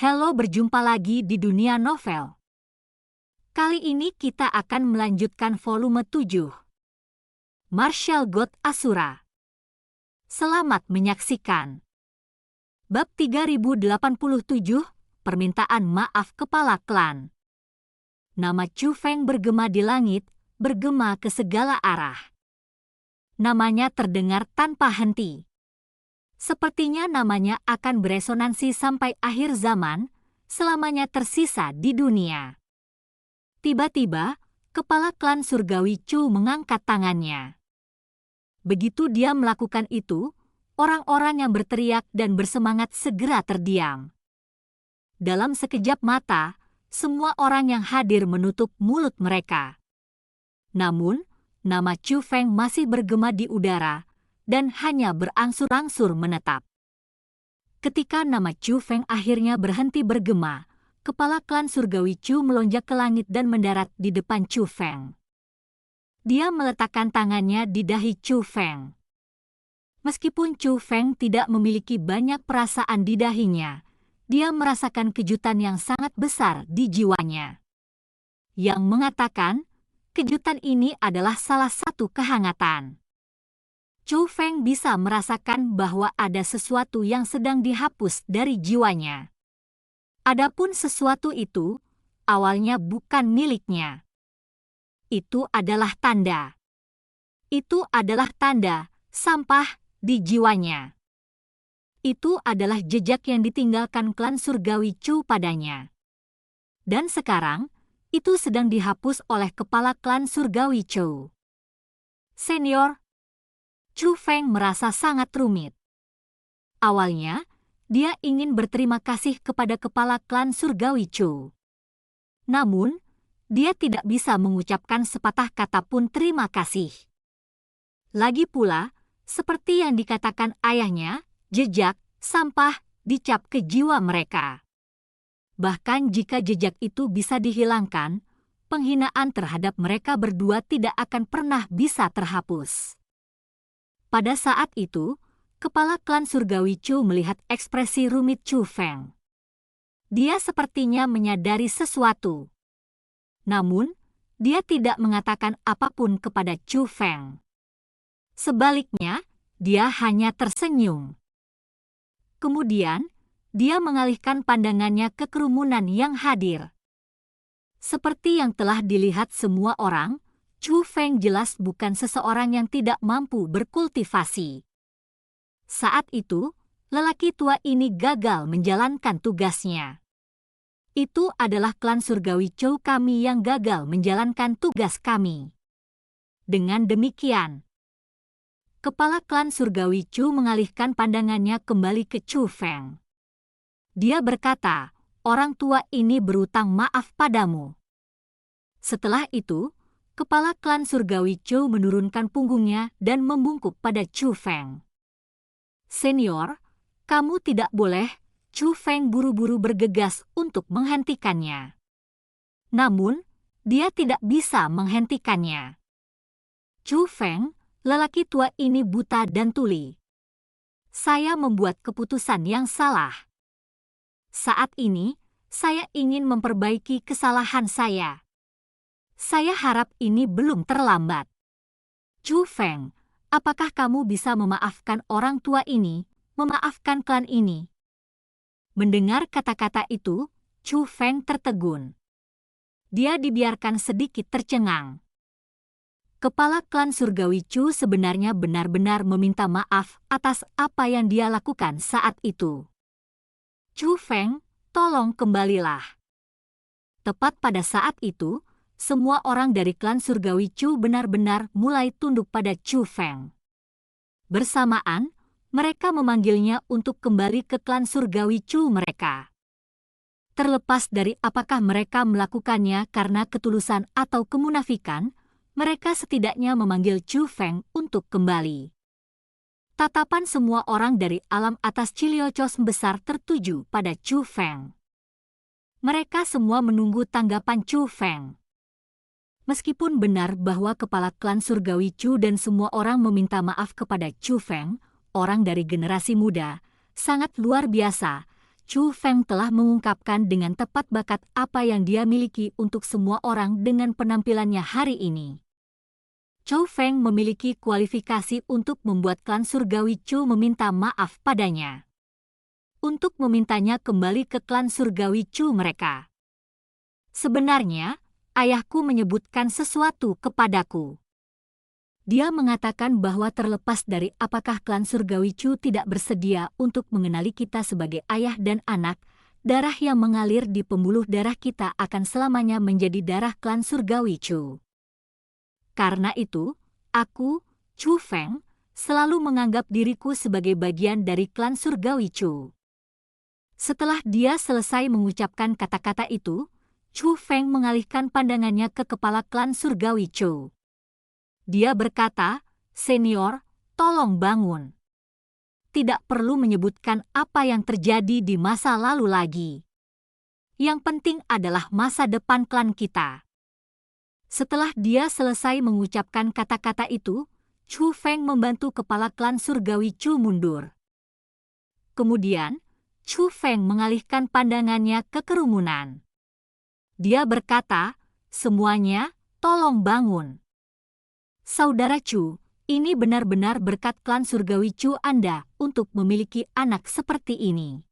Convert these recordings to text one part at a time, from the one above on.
Halo, berjumpa lagi di dunia novel. Kali ini kita akan melanjutkan volume 7. Martial God Asura. Selamat menyaksikan. Bab 3087, Permintaan Maaf Kepala Klan. Nama Chu Feng bergema di langit, bergema ke segala arah. Namanya terdengar tanpa henti. Sepertinya namanya akan beresonansi sampai akhir zaman, selamanya tersisa di dunia. Tiba-tiba, kepala klan surgawi Chu mengangkat tangannya. Begitu dia melakukan itu, orang-orang yang berteriak dan bersemangat segera terdiam. Dalam sekejap mata, semua orang yang hadir menutup mulut mereka. Namun, nama Chu Feng masih bergema di udara, dan hanya berangsur-angsur menetap. Ketika nama Chu Feng akhirnya berhenti bergema, kepala klan surgawi Chu melonjak ke langit dan mendarat di depan Chu Feng. Dia meletakkan tangannya di dahi Chu Feng. Meskipun Chu Feng tidak memiliki banyak perasaan di dahinya, dia merasakan kejutan yang sangat besar di jiwanya. Yang mengatakan, kejutan ini adalah salah satu kehangatan. Chu Feng bisa merasakan bahwa ada sesuatu yang sedang dihapus dari jiwanya. Adapun sesuatu itu, awalnya bukan miliknya. Itu adalah tanda. Itu adalah tanda sampah di jiwanya. Itu adalah jejak yang ditinggalkan klan surgawi Chu padanya. Dan sekarang, itu sedang dihapus oleh kepala klan surgawi Chu. Senior, Chu Feng merasa sangat rumit. Awalnya, dia ingin berterima kasih kepada kepala klan surgawi Chu. Namun, dia tidak bisa mengucapkan sepatah kata pun terima kasih. Lagi pula, seperti yang dikatakan ayahnya, jejak, sampah, dicap ke jiwa mereka. Bahkan jika jejak itu bisa dihilangkan, penghinaan terhadap mereka berdua tidak akan pernah bisa terhapus. Pada saat itu, kepala klan surgawi Chu melihat ekspresi rumit Chu Feng. Dia sepertinya menyadari sesuatu. Namun, dia tidak mengatakan apapun kepada Chu Feng. Sebaliknya, dia hanya tersenyum. Kemudian, dia mengalihkan pandangannya ke kerumunan yang hadir. Seperti yang telah dilihat semua orang, Chu Feng jelas bukan seseorang yang tidak mampu berkultivasi. Saat itu, lelaki tua ini gagal menjalankan tugasnya. Itu adalah klan surgawi Chu kami yang gagal menjalankan tugas kami. Dengan demikian, kepala klan surgawi Chu mengalihkan pandangannya kembali ke Chu Feng. Dia berkata, orang tua ini berutang maaf padamu. Setelah itu, kepala klan surgawi Chu menurunkan punggungnya dan membungkuk pada Chu Feng. Senior, kamu tidak boleh. Chu Feng buru-buru bergegas untuk menghentikannya. Namun, dia tidak bisa menghentikannya. Chu Feng, lelaki tua ini buta dan tuli. Saya membuat keputusan yang salah. Saat ini, saya ingin memperbaiki kesalahan saya. Saya harap ini belum terlambat. Chu Feng, apakah kamu bisa memaafkan orang tua ini, memaafkan klan ini? Mendengar kata-kata itu, Chu Feng tertegun. Dia dibiarkan sedikit tercengang. Kepala klan surgawi Chu sebenarnya benar-benar meminta maaf atas apa yang dia lakukan saat itu. Chu Feng, tolong kembalilah. Tepat pada saat itu, semua orang dari klan surgawi Chu benar-benar mulai tunduk pada Chu Feng. Bersamaan, mereka memanggilnya untuk kembali ke klan surgawi Chu mereka. Terlepas dari apakah mereka melakukannya karena ketulusan atau kemunafikan, mereka setidaknya memanggil Chu Feng untuk kembali. Tatapan semua orang dari alam atas Chiliocos besar tertuju pada Chu Feng. Mereka semua menunggu tanggapan Chu Feng. Meskipun benar bahwa kepala klan surgawi Chu dan semua orang meminta maaf kepada Chu Feng, orang dari generasi muda, sangat luar biasa, Chu Feng telah mengungkapkan dengan tepat bakat apa yang dia miliki untuk semua orang dengan penampilannya hari ini. Chu Feng memiliki kualifikasi untuk membuat klan surgawi Chu meminta maaf padanya. Untuk memintanya kembali ke klan surgawi Chu mereka. Sebenarnya, ayahku menyebutkan sesuatu kepadaku. Dia mengatakan bahwa terlepas dari apakah klan surgawi Chu tidak bersedia untuk mengenali kita sebagai ayah dan anak, darah yang mengalir di pembuluh darah kita akan selamanya menjadi darah klan surgawi Chu. Karena itu, aku, Chu Feng, selalu menganggap diriku sebagai bagian dari klan surgawi Chu. Setelah dia selesai mengucapkan kata-kata itu, Chu Feng mengalihkan pandangannya ke kepala klan surgawi Chu. Dia berkata, "Senior, tolong bangun. Tidak perlu menyebutkan apa yang terjadi di masa lalu lagi. Yang penting adalah masa depan klan kita." Setelah dia selesai mengucapkan kata-kata itu, Chu Feng membantu kepala klan surgawi Chu mundur. Kemudian, Chu Feng mengalihkan pandangannya ke kerumunan. Dia berkata, "Semuanya, tolong bangun. Saudara Chu, ini benar-benar berkat klan surgawi Chu Anda untuk memiliki anak seperti ini.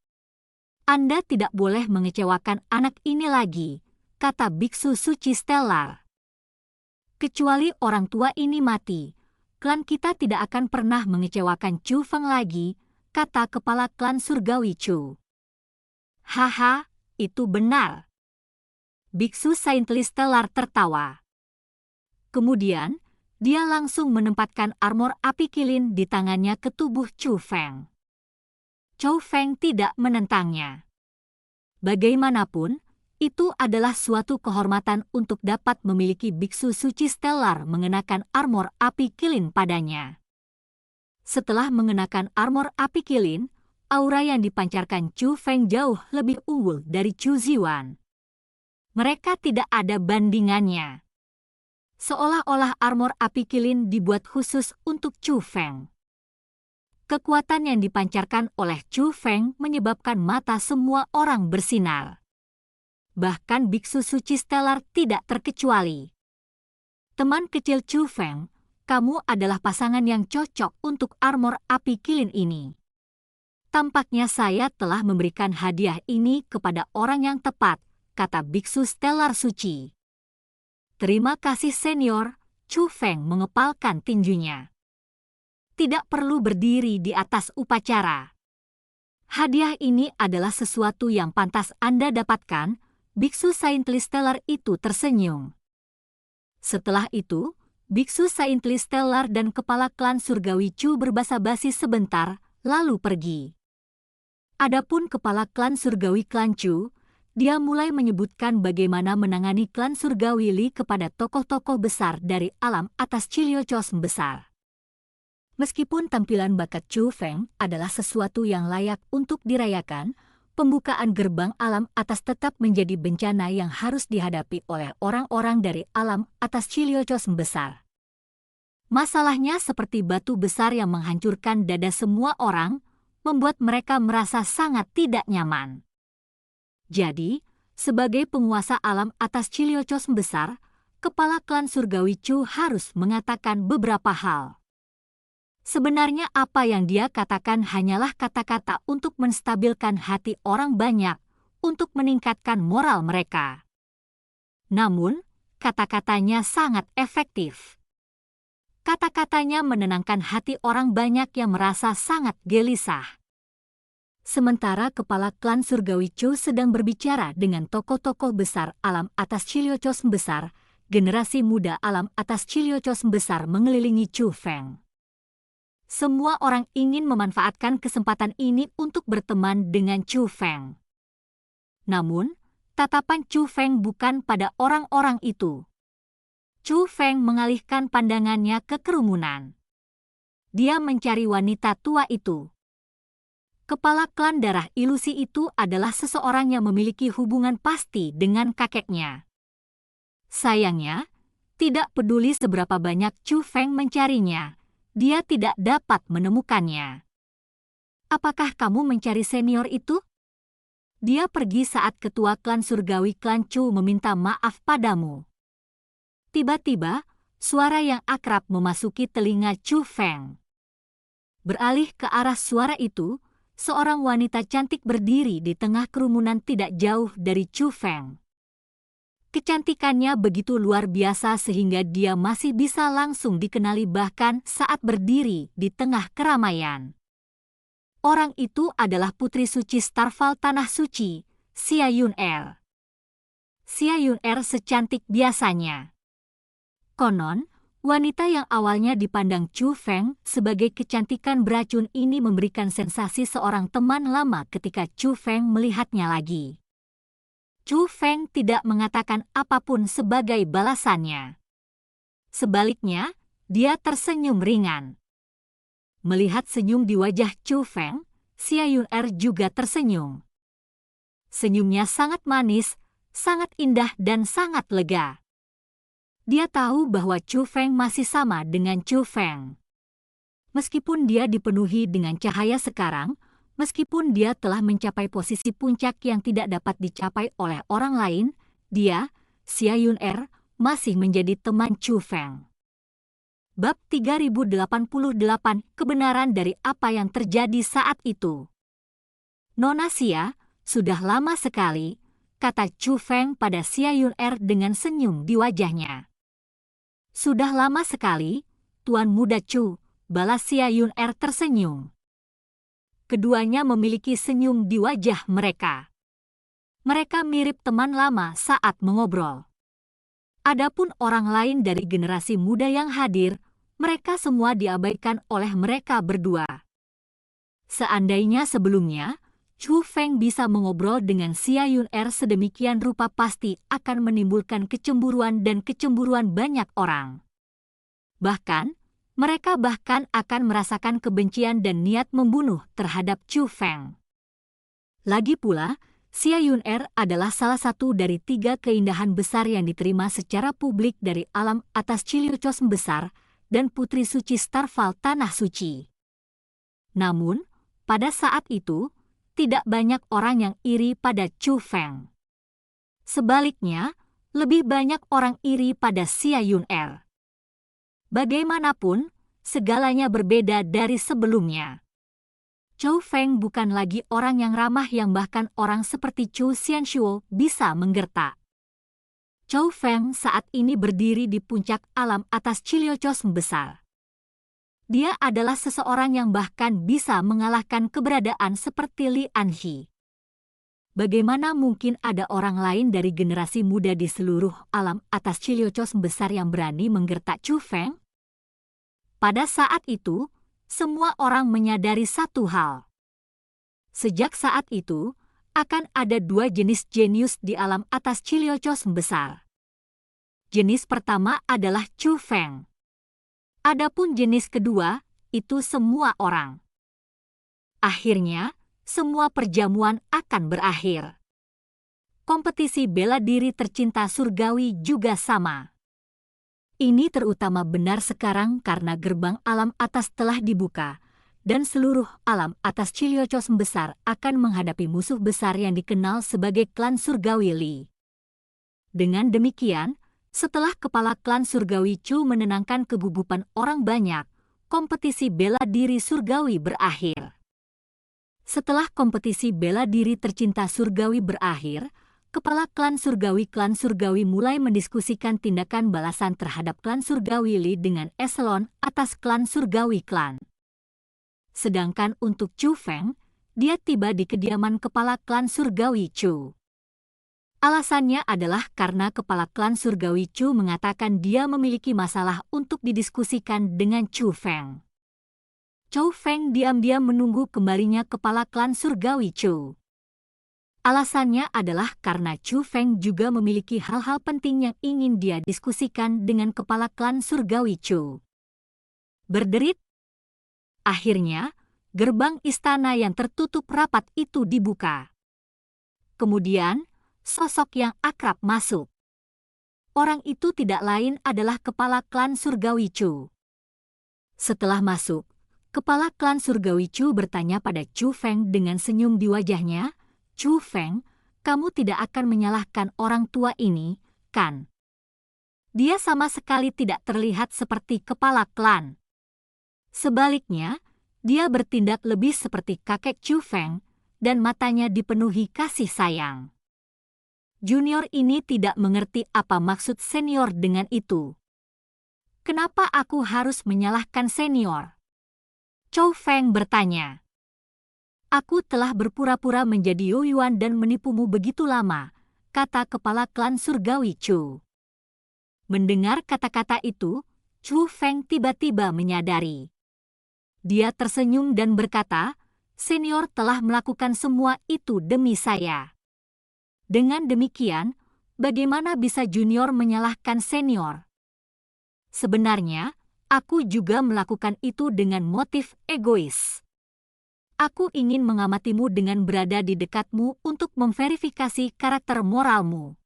Anda tidak boleh mengecewakan anak ini lagi," kata biksu suci Stellar. "Kecuali orang tua ini mati, klan kita tidak akan pernah mengecewakan Chu Feng lagi," kata kepala klan surgawi Chu. "Haha, itu benar." Biksu Saintli Stellar tertawa. Kemudian, dia langsung menempatkan armor api kilin di tangannya ke tubuh Chu Feng. Chu Feng tidak menentangnya. Bagaimanapun, itu adalah suatu kehormatan untuk dapat memiliki biksu suci Stellar mengenakan armor api kilin padanya. Setelah mengenakan armor api kilin, aura yang dipancarkan Chu Feng jauh lebih unggul dari Chu Ziwan. Mereka tidak ada bandingannya. Seolah-olah armor api kilin dibuat khusus untuk Chu Feng. Kekuatan yang dipancarkan oleh Chu Feng menyebabkan mata semua orang bersinar. Bahkan biksu suci Stellar tidak terkecuali. "Teman kecil Chu Feng, kamu adalah pasangan yang cocok untuk armor api kilin ini. Tampaknya saya telah memberikan hadiah ini kepada orang yang tepat," kata biksu Stellar suci. "Terima kasih senior," Chu Feng mengepalkan tinjunya. "Tidak perlu berdiri di atas upacara. Hadiah ini adalah sesuatu yang pantas Anda dapatkan," biksu Saintli Stellar itu tersenyum. Setelah itu, biksu Saintli Stellar dan kepala klan surgawi Chu berbasa-basi sebentar, lalu pergi. Adapun kepala klan surgawi klan Chu, dia mulai menyebutkan bagaimana menangani klan surgawi Li kepada tokoh-tokoh besar dari alam atas Chiliocos besar. Meskipun tampilan bakat Chu Feng adalah sesuatu yang layak untuk dirayakan, pembukaan gerbang alam atas tetap menjadi bencana yang harus dihadapi oleh orang-orang dari alam atas Chiliocos besar. Masalahnya seperti batu besar yang menghancurkan dada semua orang, membuat mereka merasa sangat tidak nyaman. Jadi, sebagai penguasa alam atas Chiliocos besar, kepala klan surgawi Chu harus mengatakan beberapa hal. Sebenarnya apa yang dia katakan hanyalah kata-kata untuk menstabilkan hati orang banyak, untuk meningkatkan moral mereka. Namun, kata-katanya sangat efektif. Kata-katanya menenangkan hati orang banyak yang merasa sangat gelisah. Sementara kepala klan surgawi Chu sedang berbicara dengan tokoh-tokoh besar alam atas Chiliocos besar, generasi muda alam atas Chiliocos besar mengelilingi Chu Feng. Semua orang ingin memanfaatkan kesempatan ini untuk berteman dengan Chu Feng. Namun, tatapan Chu Feng bukan pada orang-orang itu. Chu Feng mengalihkan pandangannya ke kerumunan. Dia mencari wanita tua itu. Kepala klan darah ilusi itu adalah seseorang yang memiliki hubungan pasti dengan kakeknya. Sayangnya, tidak peduli seberapa banyak Chu Feng mencarinya, dia tidak dapat menemukannya. "Apakah kamu mencari senior itu?" Dia pergi saat ketua klan surgawi klan Chu meminta maaf padamu. Tiba-tiba, suara yang akrab memasuki telinga Chu Feng. Beralih ke arah suara itu, seorang wanita cantik berdiri di tengah kerumunan tidak jauh dari Chu Feng. Kecantikannya begitu luar biasa sehingga dia masih bisa langsung dikenali bahkan saat berdiri di tengah keramaian. Orang itu adalah Putri Suci Starfall Tanah Suci, Xia Yun-er. Xia Yun-er secantik biasanya. Konon, wanita yang awalnya dipandang Chu Feng sebagai kecantikan beracun ini memberikan sensasi seorang teman lama ketika Chu Feng melihatnya lagi. Chu Feng tidak mengatakan apapun sebagai balasannya. Sebaliknya, dia tersenyum ringan. Melihat senyum di wajah Chu Feng, Xia Yun-er juga tersenyum. Senyumnya sangat manis, sangat indah dan sangat lega. Dia tahu bahwa Chu Feng masih sama dengan Chu Feng. Meskipun dia dipenuhi dengan cahaya sekarang, meskipun dia telah mencapai posisi puncak yang tidak dapat dicapai oleh orang lain, dia, Xia Yun-er, masih menjadi teman Chu Feng. Bab 3088, kebenaran dari apa yang terjadi saat itu. Nona Xia, sudah lama sekali, kata Chu Feng pada Xia Yun-er dengan senyum di wajahnya. Sudah lama sekali, Tuan Muda Chu, balas Xia Yun-er tersenyum. Keduanya memiliki senyum di wajah mereka. Mereka mirip teman lama saat mengobrol. Adapun orang lain dari generasi muda yang hadir, mereka semua diabaikan oleh mereka berdua. Seandainya sebelumnya, Chu Feng bisa mengobrol dengan Xia Yun-er sedemikian rupa pasti akan menimbulkan kecemburuan dan kecemburuan banyak orang. Bahkan, mereka bahkan akan merasakan kebencian dan niat membunuh terhadap Chu Feng. Lagi pula, Xia Yun-er adalah salah satu dari 3 keindahan besar yang diterima secara publik dari alam atas Chiliocos Besar dan Putri Suci Starfall Tanah Suci. Namun, pada saat itu, tidak banyak orang yang iri pada Chu Feng. Sebaliknya, lebih banyak orang iri pada Xia Yun-er. Bagaimanapun, segalanya berbeda dari sebelumnya. Chu Feng bukan lagi orang yang ramah yang bahkan orang seperti Chu Xianshuo bisa menggertak. Chu Feng saat ini berdiri di puncak alam atas Chiliocos Besar. Dia adalah seseorang yang bahkan bisa mengalahkan keberadaan seperti Li Anxi. Bagaimana mungkin ada orang lain dari generasi muda di seluruh alam atas Chiliocos Besar yang berani menggertak Chu Feng? Pada saat itu, semua orang menyadari satu hal. Sejak saat itu, akan ada 2 jenis jenius di alam atas Chiliocos Besar. Jenis pertama adalah Chu Feng. Adapun jenis kedua, itu semua orang. Akhirnya, semua perjamuan akan berakhir. Kompetisi bela diri tercinta surgawi juga sama. Ini terutama benar sekarang karena gerbang alam atas telah dibuka, dan seluruh alam atas Chiliocos Besar akan menghadapi musuh besar yang dikenal sebagai klan surgawi Li. Dengan demikian, setelah kepala klan surgawi Chu menenangkan kegugupan orang banyak, kompetisi bela diri surgawi berakhir. Setelah kompetisi bela diri tercinta surgawi berakhir, kepala klan surgawi mulai mendiskusikan tindakan balasan terhadap klan surgawi Li dengan eselon atas klan surgawi klan. Sedangkan untuk Chu Feng, dia tiba di kediaman kepala klan surgawi Chu. Alasannya adalah karena kepala klan surgawi Chu mengatakan dia memiliki masalah untuk didiskusikan dengan Chu Feng. Chu Feng diam-diam menunggu kembalinya kepala klan surgawi Chu. Alasannya adalah karena Chu Feng juga memiliki hal-hal penting yang ingin dia diskusikan dengan kepala klan surgawi Chu. Berderit. Akhirnya, gerbang istana yang tertutup rapat itu dibuka. Kemudian, sosok yang akrab masuk. Orang itu tidak lain adalah kepala klan surgawi Chu. Setelah masuk, kepala klan surgawi Chu bertanya pada Chu Feng dengan senyum di wajahnya, Chu Feng, kamu tidak akan menyalahkan orang tua ini, kan? Dia sama sekali tidak terlihat seperti kepala klan. Sebaliknya, dia bertindak lebih seperti kakek Chu Feng, dan matanya dipenuhi kasih sayang. Junior ini tidak mengerti apa maksud senior dengan itu. Kenapa aku harus menyalahkan senior? Chou Feng bertanya. Aku telah berpura-pura menjadi Yoyuan dan menipumu begitu lama, kata kepala klan surgawi Chu. Mendengar kata-kata itu, Chu Feng tiba-tiba menyadari. Dia tersenyum dan berkata, senior telah melakukan semua itu demi saya. Dengan demikian, bagaimana bisa junior menyalahkan senior? Sebenarnya, aku juga melakukan itu dengan motif egois. Aku ingin mengamatimu dengan berada di dekatmu untuk memverifikasi karakter moralmu.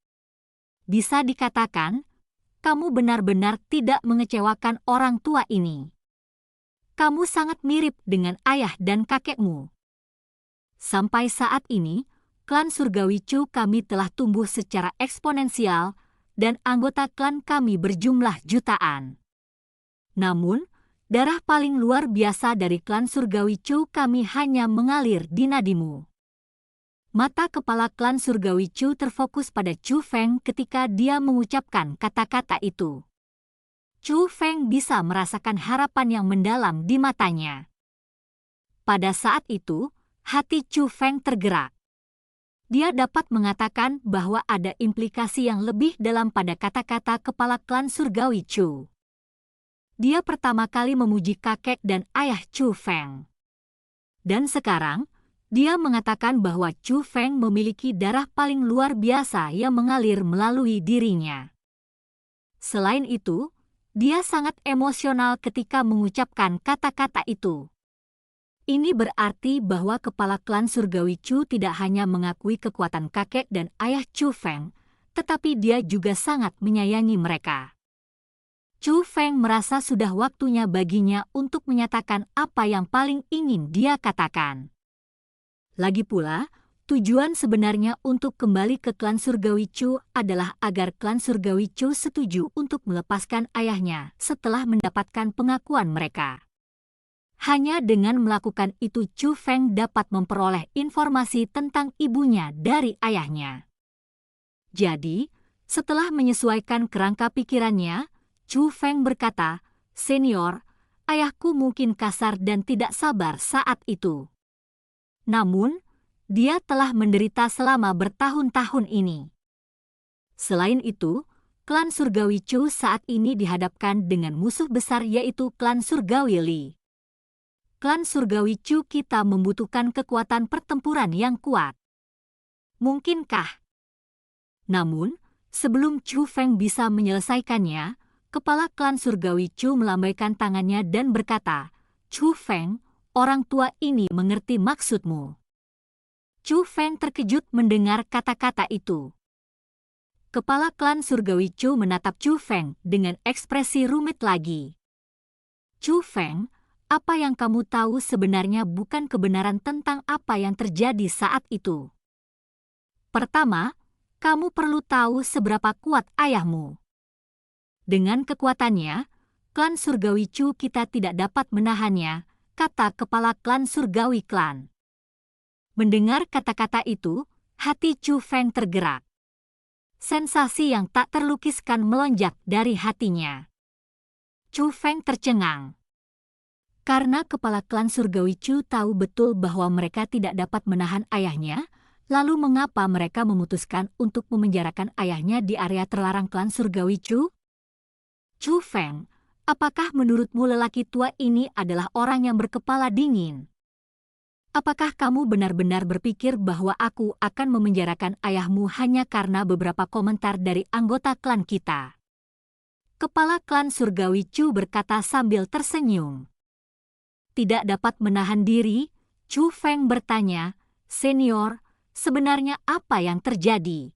Bisa dikatakan, kamu benar-benar tidak mengecewakan orang tua ini. Kamu sangat mirip dengan ayah dan kakekmu. Sampai saat ini, klan surgawi Chu kami telah tumbuh secara eksponensial dan anggota klan kami berjumlah jutaan. Namun, darah paling luar biasa dari klan surgawi Chu kami hanya mengalir di nadimu. Mata kepala klan surgawi Chu terfokus pada Chu Feng ketika dia mengucapkan kata-kata itu. Chu Feng bisa merasakan harapan yang mendalam di matanya. Pada saat itu, hati Chu Feng tergerak. Dia dapat mengatakan bahwa ada implikasi yang lebih dalam pada kata-kata kepala klan surgawi Chu. Dia pertama kali memuji kakek dan ayah Chu Feng. Dan sekarang, dia mengatakan bahwa Chu Feng memiliki darah paling luar biasa yang mengalir melalui dirinya. Selain itu, dia sangat emosional ketika mengucapkan kata-kata itu. Ini berarti bahwa kepala klan surgawi Chu tidak hanya mengakui kekuatan kakek dan ayah Chu Feng, tetapi dia juga sangat menyayangi mereka. Chu Feng merasa sudah waktunya baginya untuk menyatakan apa yang paling ingin dia katakan. Lagi pula, tujuan sebenarnya untuk kembali ke klan surgawi Chu adalah agar klan surgawi Chu setuju untuk melepaskan ayahnya setelah mendapatkan pengakuan mereka. Hanya dengan melakukan itu Chu Feng dapat memperoleh informasi tentang ibunya dari ayahnya. Jadi, setelah menyesuaikan kerangka pikirannya, Chu Feng berkata, "Senior, ayahku mungkin kasar dan tidak sabar saat itu. Namun, dia telah menderita selama bertahun-tahun ini." Selain itu, klan surgawi Chu saat ini dihadapkan dengan musuh besar yaitu klan surgawi Li. Klan surgawi Chu kita membutuhkan kekuatan pertempuran yang kuat. Mungkinkah? Namun, sebelum Chu Feng bisa menyelesaikannya, kepala klan surgawi Chu melambaikan tangannya dan berkata, "Chu Feng, orang tua ini mengerti maksudmu." Chu Feng terkejut mendengar kata-kata itu. Kepala klan surgawi Chu menatap Chu Feng dengan ekspresi rumit lagi. "Chu Feng, apa yang kamu tahu sebenarnya bukan kebenaran tentang apa yang terjadi saat itu. Pertama, kamu perlu tahu seberapa kuat ayahmu. Dengan kekuatannya, klan surgawi Chu kita tidak dapat menahannya," kata kepala klan surgawi klan. Mendengar kata-kata itu, hati Chu Feng tergerak. Sensasi yang tak terlukiskan melonjak dari hatinya. Chu Feng tercengang. Karena kepala klan surgawi Chu tahu betul bahwa mereka tidak dapat menahan ayahnya, lalu mengapa mereka memutuskan untuk memenjarakan ayahnya di area terlarang klan surgawi Chu? Chu Feng, apakah menurutmu lelaki tua ini adalah orang yang berkepala dingin? Apakah kamu benar-benar berpikir bahwa aku akan memenjarakan ayahmu hanya karena beberapa komentar dari anggota klan kita? Kepala klan surgawi Chu berkata sambil tersenyum. Tidak dapat menahan diri, Chu Feng bertanya, "Senior, sebenarnya apa yang terjadi?"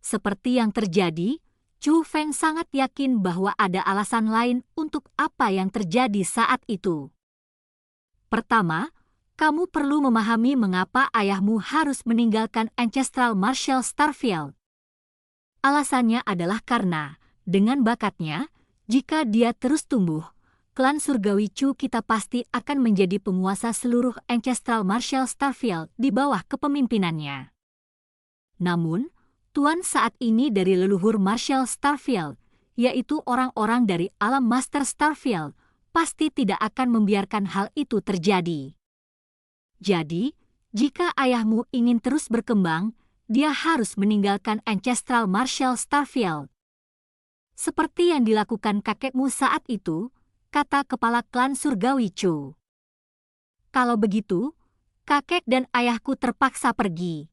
Seperti yang terjadi, Chu Feng sangat yakin bahwa ada alasan lain untuk apa yang terjadi saat itu. Pertama, Kamu perlu memahami mengapa ayahmu harus meninggalkan Ancestral Marshal Starfield. Alasannya adalah karena, dengan bakatnya, jika dia terus tumbuh, klan surgawi Chu kita pasti akan menjadi penguasa seluruh Ancestral Marshal Starfield di bawah kepemimpinannya. Namun, Tuan saat ini dari leluhur Marshal Starfield, yaitu orang-orang dari alam Master Starfield, pasti tidak akan membiarkan hal itu terjadi. Jadi, jika ayahmu ingin terus berkembang, dia harus meninggalkan Ancestral Marshal Starfield. Seperti yang dilakukan kakekmu saat itu, kata kepala klan surgawi Chu. Kalau begitu, kakek dan ayahku terpaksa pergi.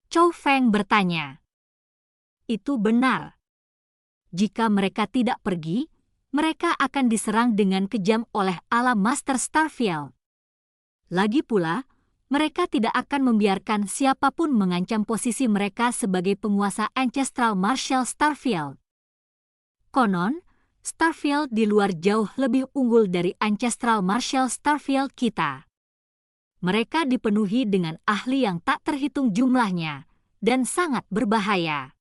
Chou Feng bertanya. Itu benar. Jika mereka tidak pergi, mereka akan diserang dengan kejam oleh alam Master Starfield. Lagi pula, mereka tidak akan membiarkan siapapun mengancam posisi mereka sebagai penguasa Ancestral Marshal Starfield. Konon, Starfield di luar jauh lebih unggul dari Ancestral Marshal Starfield kita. Mereka dipenuhi dengan ahli yang tak terhitung jumlahnya, dan sangat berbahaya.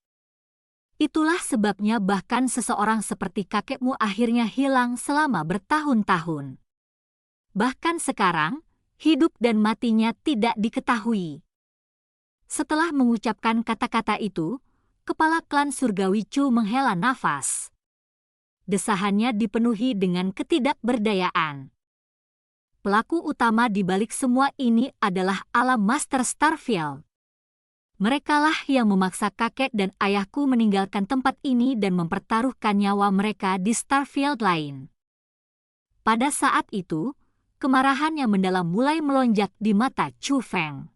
Itulah sebabnya bahkan seseorang seperti kakekmu akhirnya hilang selama bertahun-tahun. Bahkan sekarang, hidup dan matinya tidak diketahui. Setelah mengucapkan kata-kata itu, kepala klan surgawi Chu menghela nafas. Desahannya dipenuhi dengan ketidakberdayaan. Pelaku utama di balik semua ini adalah alam Master Starfield. Merekalah yang memaksa kakek dan ayahku meninggalkan tempat ini dan mempertaruhkan nyawa mereka di Starfield lain. Pada saat itu, kemarahan yang mendalam mulai melonjak di mata Chou Feng.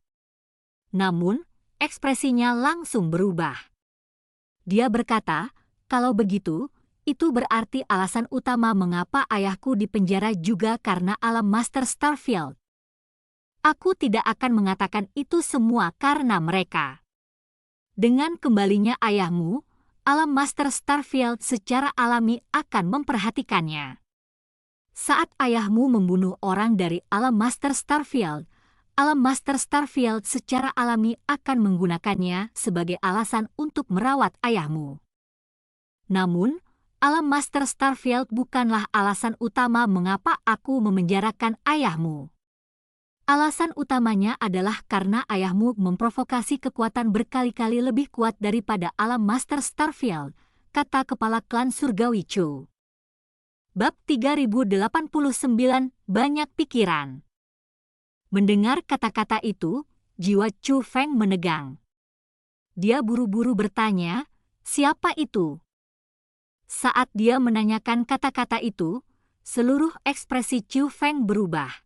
Namun, ekspresinya langsung berubah. Dia berkata, kalau begitu, itu berarti alasan utama mengapa ayahku dipenjara juga karena alam Master Starfield. Aku tidak akan mengatakan itu semua karena mereka. Dengan kembalinya ayahmu, alam Master Starfield secara alami akan memperhatikannya. Saat ayahmu membunuh orang dari alam Master Starfield, alam Master Starfield secara alami akan menggunakannya sebagai alasan untuk merawat ayahmu. Namun, alam Master Starfield bukanlah alasan utama mengapa aku memenjarakan ayahmu. Alasan utamanya adalah karena ayahmu memprovokasi kekuatan berkali-kali lebih kuat daripada alam Master Starfield, kata kepala klan surgawi Chu. Bab 3089, Banyak Pikiran. Mendengar kata-kata itu, jiwa Chou Feng menegang. Dia buru-buru bertanya, siapa itu? Saat dia menanyakan kata-kata itu, seluruh ekspresi Chou Feng berubah.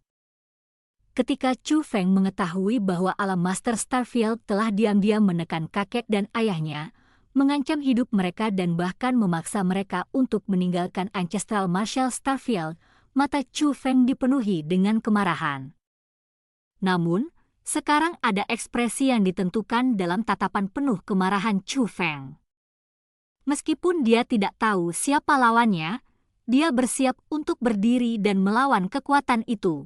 Ketika Chou Feng mengetahui bahwa alam Master Starfield telah diam-diam menekan kakek dan ayahnya, mengancam hidup mereka dan bahkan memaksa mereka untuk meninggalkan Ancestral Marshal Starfield, mata Chou Feng dipenuhi dengan kemarahan. Namun, sekarang ada ekspresi yang ditentukan dalam tatapan penuh kemarahan Chou Feng. Meskipun dia tidak tahu siapa lawannya, dia bersiap untuk berdiri dan melawan kekuatan itu.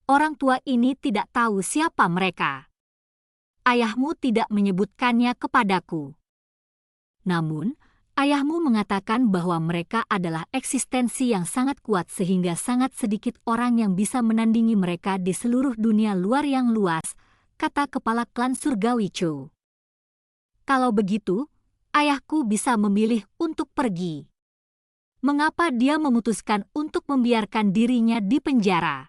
Orang tua ini tidak tahu siapa mereka. Ayahmu tidak menyebutkannya kepadaku. Namun, ayahmu mengatakan bahwa mereka adalah eksistensi yang sangat kuat sehingga sangat sedikit orang yang bisa menandingi mereka di seluruh dunia luar yang luas, kata kepala klan surgawi Chu. Kalau begitu, ayahku bisa memilih untuk pergi. Mengapa dia memutuskan untuk membiarkan dirinya di penjara?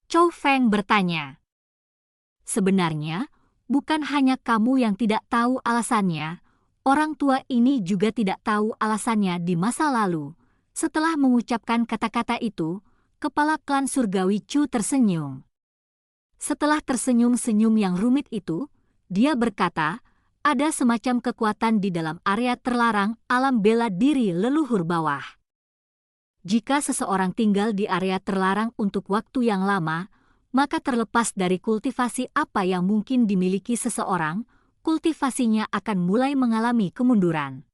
Chou Feng bertanya. Sebenarnya, bukan hanya kamu yang tidak tahu alasannya, orang tua ini juga tidak tahu alasannya di masa lalu. Setelah mengucapkan kata-kata itu, kepala klan surgawi Chu tersenyum. Setelah tersenyum-senyum yang rumit itu, dia berkata, ada semacam kekuatan di dalam area terlarang alam bela diri leluhur bawah. Jika seseorang tinggal di area terlarang untuk waktu yang lama, maka terlepas dari kultivasi apa yang mungkin dimiliki seseorang, kultivasinya akan mulai mengalami kemunduran.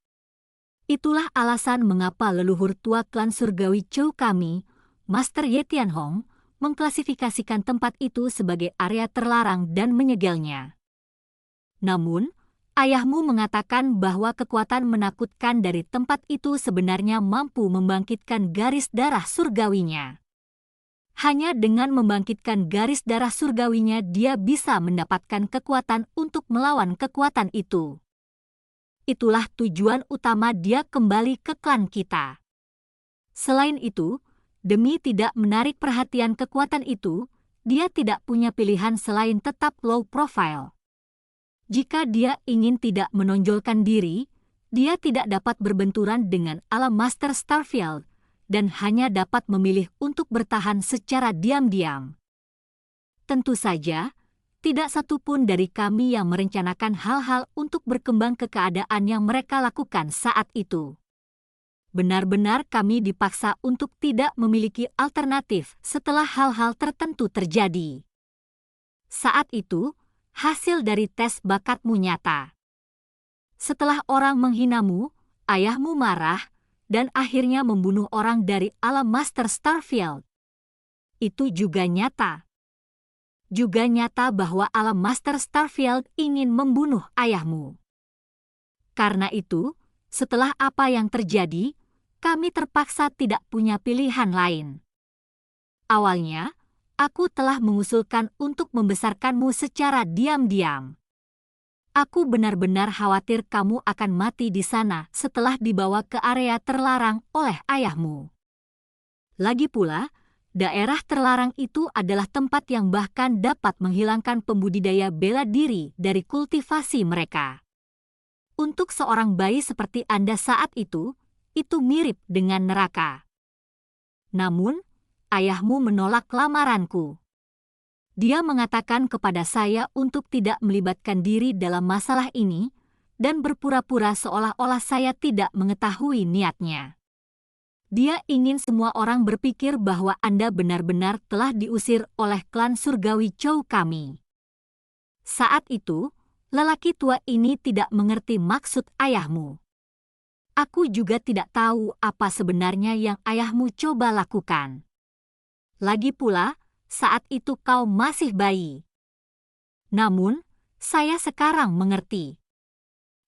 Itulah alasan mengapa leluhur tua klan surgawi Chou kami, Master Ye Tianhong, mengklasifikasikan tempat itu sebagai area terlarang dan menyegelnya. Namun, ayahmu mengatakan bahwa kekuatan menakutkan dari tempat itu sebenarnya mampu membangkitkan garis darah surgawinya. Hanya dengan membangkitkan garis darah surgawinya dia bisa mendapatkan kekuatan untuk melawan kekuatan itu. Itulah tujuan utama dia kembali ke klan kita. Selain itu, demi tidak menarik perhatian kekuatan itu, dia tidak punya pilihan selain tetap low profile. Jika dia ingin tidak menonjolkan diri, dia tidak dapat berbenturan dengan alam Master Starfield, dan hanya dapat memilih untuk bertahan secara diam-diam. Tentu saja, tidak satu pun dari kami yang merencanakan hal-hal untuk berkembang ke keadaan yang mereka lakukan saat itu. Benar-benar kami dipaksa untuk tidak memiliki alternatif setelah hal-hal tertentu terjadi. Saat itu, hasil dari tes bakatmu nyata. Setelah orang menghinamu, ayahmu marah, dan akhirnya membunuh orang dari alam Master Starfield. Itu juga nyata. Juga nyata bahwa alam Master Starfield ingin membunuh ayahmu. Karena itu, setelah apa yang terjadi, kami terpaksa tidak punya pilihan lain. Awalnya, aku telah mengusulkan untuk membesarkanmu secara diam-diam. Aku benar-benar khawatir kamu akan mati di sana setelah dibawa ke area terlarang oleh ayahmu. Lagi pula, daerah terlarang itu adalah tempat yang bahkan dapat menghilangkan pembudidaya bela diri dari kultivasi mereka. Untuk seorang bayi seperti Anda saat itu mirip dengan neraka. Namun, ayahmu menolak lamaranku. Dia mengatakan kepada saya untuk tidak melibatkan diri dalam masalah ini dan berpura-pura seolah-olah saya tidak mengetahui niatnya. Dia ingin semua orang berpikir bahwa Anda benar-benar telah diusir oleh klan surgawi Chow kami. Saat itu, lelaki tua ini tidak mengerti maksud ayahmu. Aku juga tidak tahu apa sebenarnya yang ayahmu coba lakukan. Lagi pula, saat itu kau masih bayi. Namun, saya sekarang mengerti.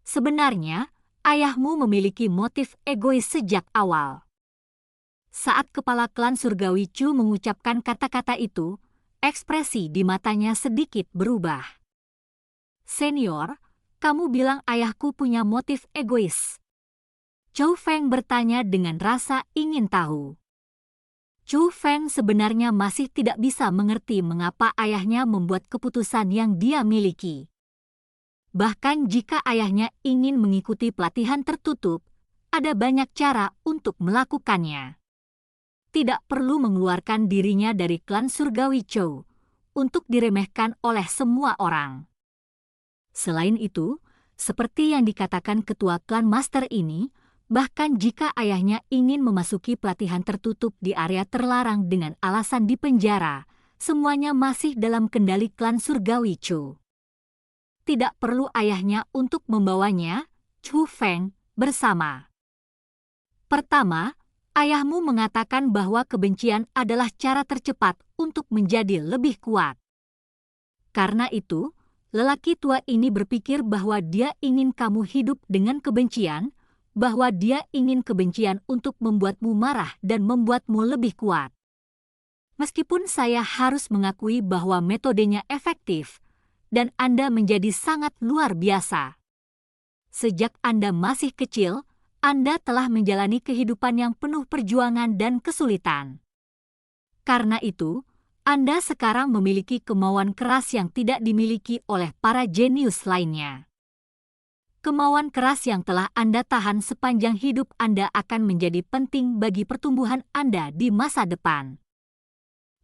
Sebenarnya, ayahmu memiliki motif egois sejak awal. Saat kepala klan surgawi Chu mengucapkan kata-kata itu, ekspresi di matanya sedikit berubah. Senior, kamu bilang ayahku punya motif egois. Chou Feng bertanya dengan rasa ingin tahu. Chou Feng sebenarnya masih tidak bisa mengerti mengapa ayahnya membuat keputusan yang dia miliki. Bahkan jika ayahnya ingin mengikuti pelatihan tertutup, ada banyak cara untuk melakukannya. Tidak perlu mengeluarkan dirinya dari klan surgawi Chou untuk diremehkan oleh semua orang. Selain itu, seperti yang dikatakan ketua klan master ini, bahkan jika ayahnya ingin memasuki pelatihan tertutup di area terlarang dengan alasan dipenjara, semuanya masih dalam kendali klan surgawi Chu. Tidak perlu ayahnya untuk membawanya, Chou Feng, bersama. Pertama, ayahmu mengatakan bahwa kebencian adalah cara tercepat untuk menjadi lebih kuat. Karena itu, lelaki tua ini berpikir bahwa dia ingin kamu hidup dengan kebencian, bahwa dia ingin kebencian untuk membuatmu marah dan membuatmu lebih kuat. Meskipun saya harus mengakui bahwa metodenya efektif, dan Anda menjadi sangat luar biasa. Sejak Anda masih kecil, Anda telah menjalani kehidupan yang penuh perjuangan dan kesulitan. Karena itu, Anda sekarang memiliki kemauan keras yang tidak dimiliki oleh para jenius lainnya. Kemauan keras yang telah Anda tahan sepanjang hidup Anda akan menjadi penting bagi pertumbuhan Anda di masa depan.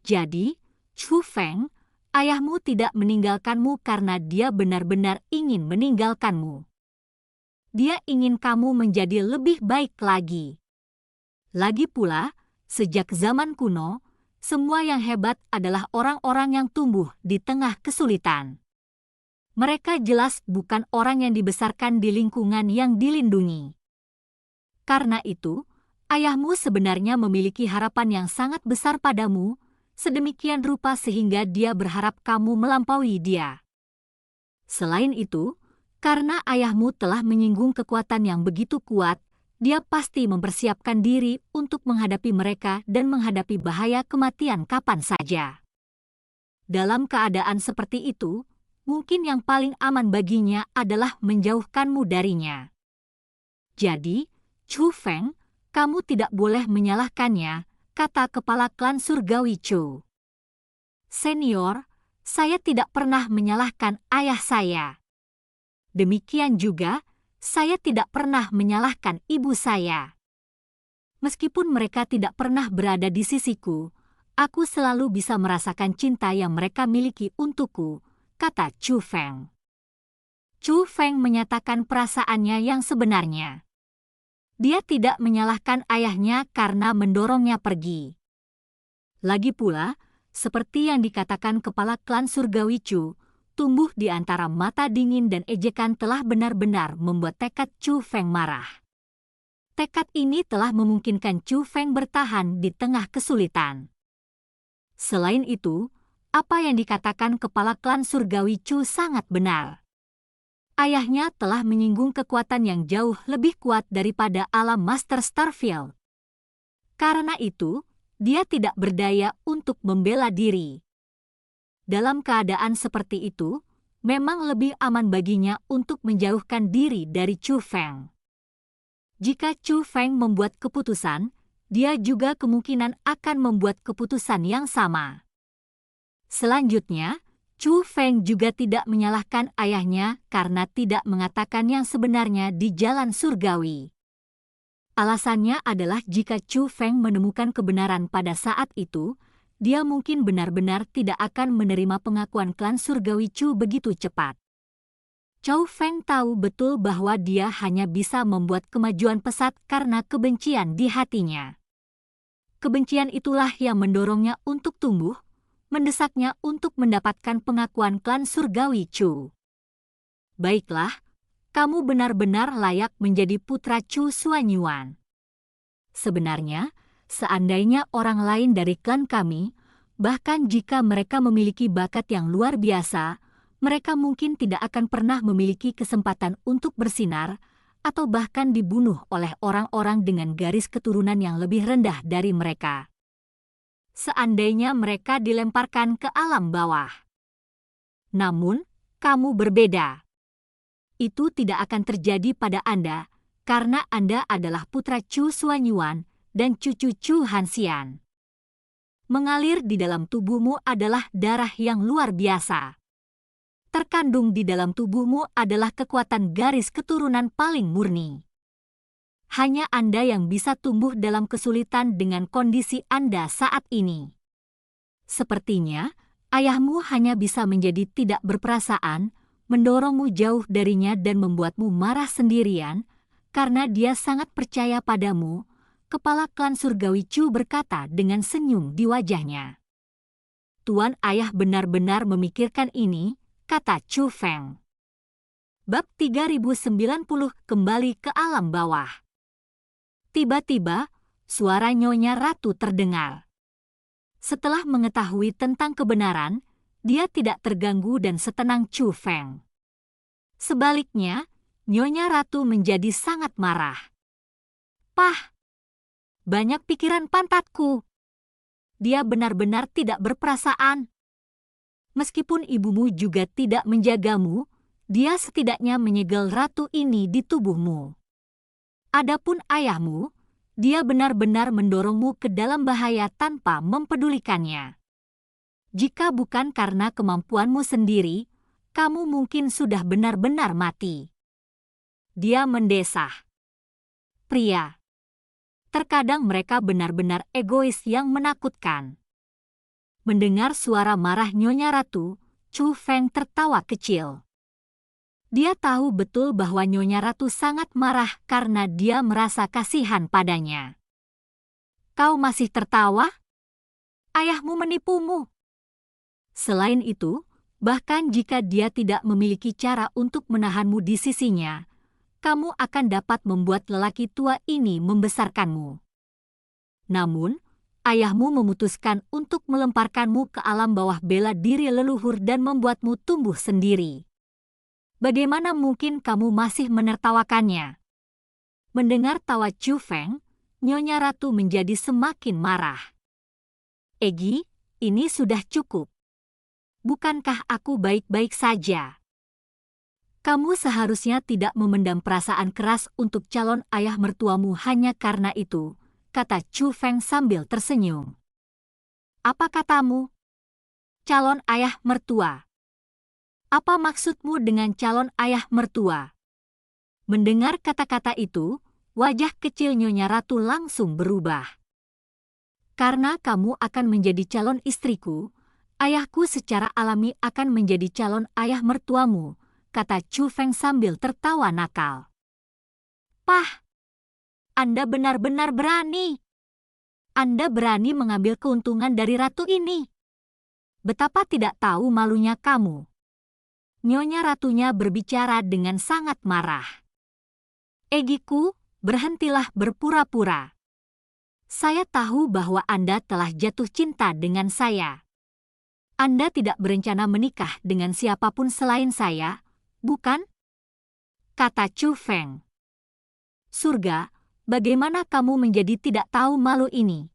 Jadi, Chou Feng, ayahmu tidak meninggalkanmu karena dia benar-benar ingin meninggalkanmu. Dia ingin kamu menjadi lebih baik lagi. Lagi pula, sejak zaman kuno, semua yang hebat adalah orang-orang yang tumbuh di tengah kesulitan. Mereka jelas bukan orang yang dibesarkan di lingkungan yang dilindungi. Karena itu, ayahmu sebenarnya memiliki harapan yang sangat besar padamu, sedemikian rupa sehingga dia berharap kamu melampaui dia. Selain itu, karena ayahmu telah menyinggung kekuatan yang begitu kuat, dia pasti mempersiapkan diri untuk menghadapi mereka dan menghadapi bahaya kematian kapan saja. Dalam keadaan seperti itu, mungkin yang paling aman baginya adalah menjauhkanmu darinya. Jadi, Chu Feng, kamu tidak boleh menyalahkannya, kata kepala klan surgawi Chu. Senior, saya tidak pernah menyalahkan ayah saya. Demikian juga, saya tidak pernah menyalahkan ibu saya. Meskipun mereka tidak pernah berada di sisiku, aku selalu bisa merasakan cinta yang mereka miliki untukku, kata Chu Feng. Chu Feng menyatakan perasaannya yang sebenarnya. Dia tidak menyalahkan ayahnya karena mendorongnya pergi. Lagi pula, seperti yang dikatakan kepala klan surgawi Chu, tumbuh di antara mata dingin dan ejekan telah benar-benar membuat tekad Chu Feng marah. Tekad ini telah memungkinkan Chu Feng bertahan di tengah kesulitan. Selain itu, apa yang dikatakan kepala klan surgawi Chu sangat benar. Ayahnya telah menyinggung kekuatan yang jauh lebih kuat daripada alam Master Starfield. Karena itu, dia tidak berdaya untuk membela diri. Dalam keadaan seperti itu, memang lebih aman baginya untuk menjauhkan diri dari Chu Feng. Jika Chu Feng membuat keputusan, dia juga kemungkinan akan membuat keputusan yang sama. Selanjutnya, Chu Feng juga tidak menyalahkan ayahnya karena tidak mengatakan yang sebenarnya di jalan surgawi. Alasannya adalah jika Chu Feng menemukan kebenaran pada saat itu, dia mungkin benar-benar tidak akan menerima pengakuan klan surgawi Chu begitu cepat. Chu Feng tahu betul bahwa dia hanya bisa membuat kemajuan pesat karena kebencian di hatinya. Kebencian itulah yang mendorongnya untuk tumbuh, mendesaknya untuk mendapatkan pengakuan klan surgawi Chu. Baiklah, kamu benar-benar layak menjadi putra Chu Xuanyuan. Sebenarnya, seandainya orang lain dari klan kami, bahkan jika mereka memiliki bakat yang luar biasa, mereka mungkin tidak akan pernah memiliki kesempatan untuk bersinar, atau bahkan dibunuh oleh orang-orang dengan garis keturunan yang lebih rendah dari mereka. Seandainya mereka dilemparkan ke alam bawah. Namun, kamu berbeda. Itu tidak akan terjadi pada Anda, karena Anda adalah putra Chu Xuanyuan dan cucu Chu Hanxian. Mengalir di dalam tubuhmu adalah darah yang luar biasa. Terkandung di dalam tubuhmu adalah kekuatan garis keturunan paling murni. Hanya Anda yang bisa tumbuh dalam kesulitan dengan kondisi Anda saat ini. Sepertinya, ayahmu hanya bisa menjadi tidak berperasaan, mendorongmu jauh darinya dan membuatmu marah sendirian, karena dia sangat percaya padamu, kepala klan surgawi Chu berkata dengan senyum di wajahnya. Tuan ayah benar-benar memikirkan ini, kata Chu Feng. Bab 3090 kembali ke alam bawah. Tiba-tiba, suara Nyonya Ratu terdengar. Setelah mengetahui tentang kebenaran, dia tidak terganggu dan setenang Chu Feng. Sebaliknya, Nyonya Ratu menjadi sangat marah. Pah! Banyak pikiran pantatku. Dia benar-benar tidak berperasaan. Meskipun ibumu juga tidak menjagamu, dia setidaknya menyegel ratu ini di tubuhmu. Adapun ayahmu, dia benar-benar mendorongmu ke dalam bahaya tanpa mempedulikannya. Jika bukan karena kemampuanmu sendiri, kamu mungkin sudah benar-benar mati. Dia mendesah. Pria. Terkadang mereka benar-benar egois yang menakutkan. Mendengar suara marah Nyonya Ratu, Chu Feng tertawa kecil. Dia tahu betul bahwa Nyonya Ratu sangat marah karena dia merasa kasihan padanya. Kau masih tertawa? Ayahmu menipumu. Selain itu, bahkan jika dia tidak memiliki cara untuk menahanmu di sisinya, kamu akan dapat membuat lelaki tua ini membesarkanmu. Namun, ayahmu memutuskan untuk melemparkanmu ke alam bawah bela diri leluhur dan membuatmu tumbuh sendiri. Bagaimana mungkin kamu masih menertawakannya?" Mendengar tawa Chu Feng, Nyonya Ratu menjadi semakin marah. "Egi, ini sudah cukup. Bukankah aku baik-baik saja? Kamu seharusnya tidak memendam perasaan keras untuk calon ayah mertuamu hanya karena itu," kata Chu Feng sambil tersenyum. "Apa katamu? Calon ayah mertua? Apa maksudmu dengan calon ayah mertua?" Mendengar kata-kata itu, wajah kecil Nyonya Ratu langsung berubah. "Karena kamu akan menjadi calon istriku, ayahku secara alami akan menjadi calon ayah mertuamu," kata Chu Feng sambil tertawa nakal. "Pah, Anda benar-benar berani. Anda berani mengambil keuntungan dari ratu ini. Betapa tidak tahu malunya kamu." Nyonya Ratunya berbicara dengan sangat marah. "Egiku, berhentilah berpura-pura. Saya tahu bahwa Anda telah jatuh cinta dengan saya. Anda tidak berencana menikah dengan siapapun selain saya, bukan?" kata Chu Feng. "Surga, bagaimana kamu menjadi tidak tahu malu ini?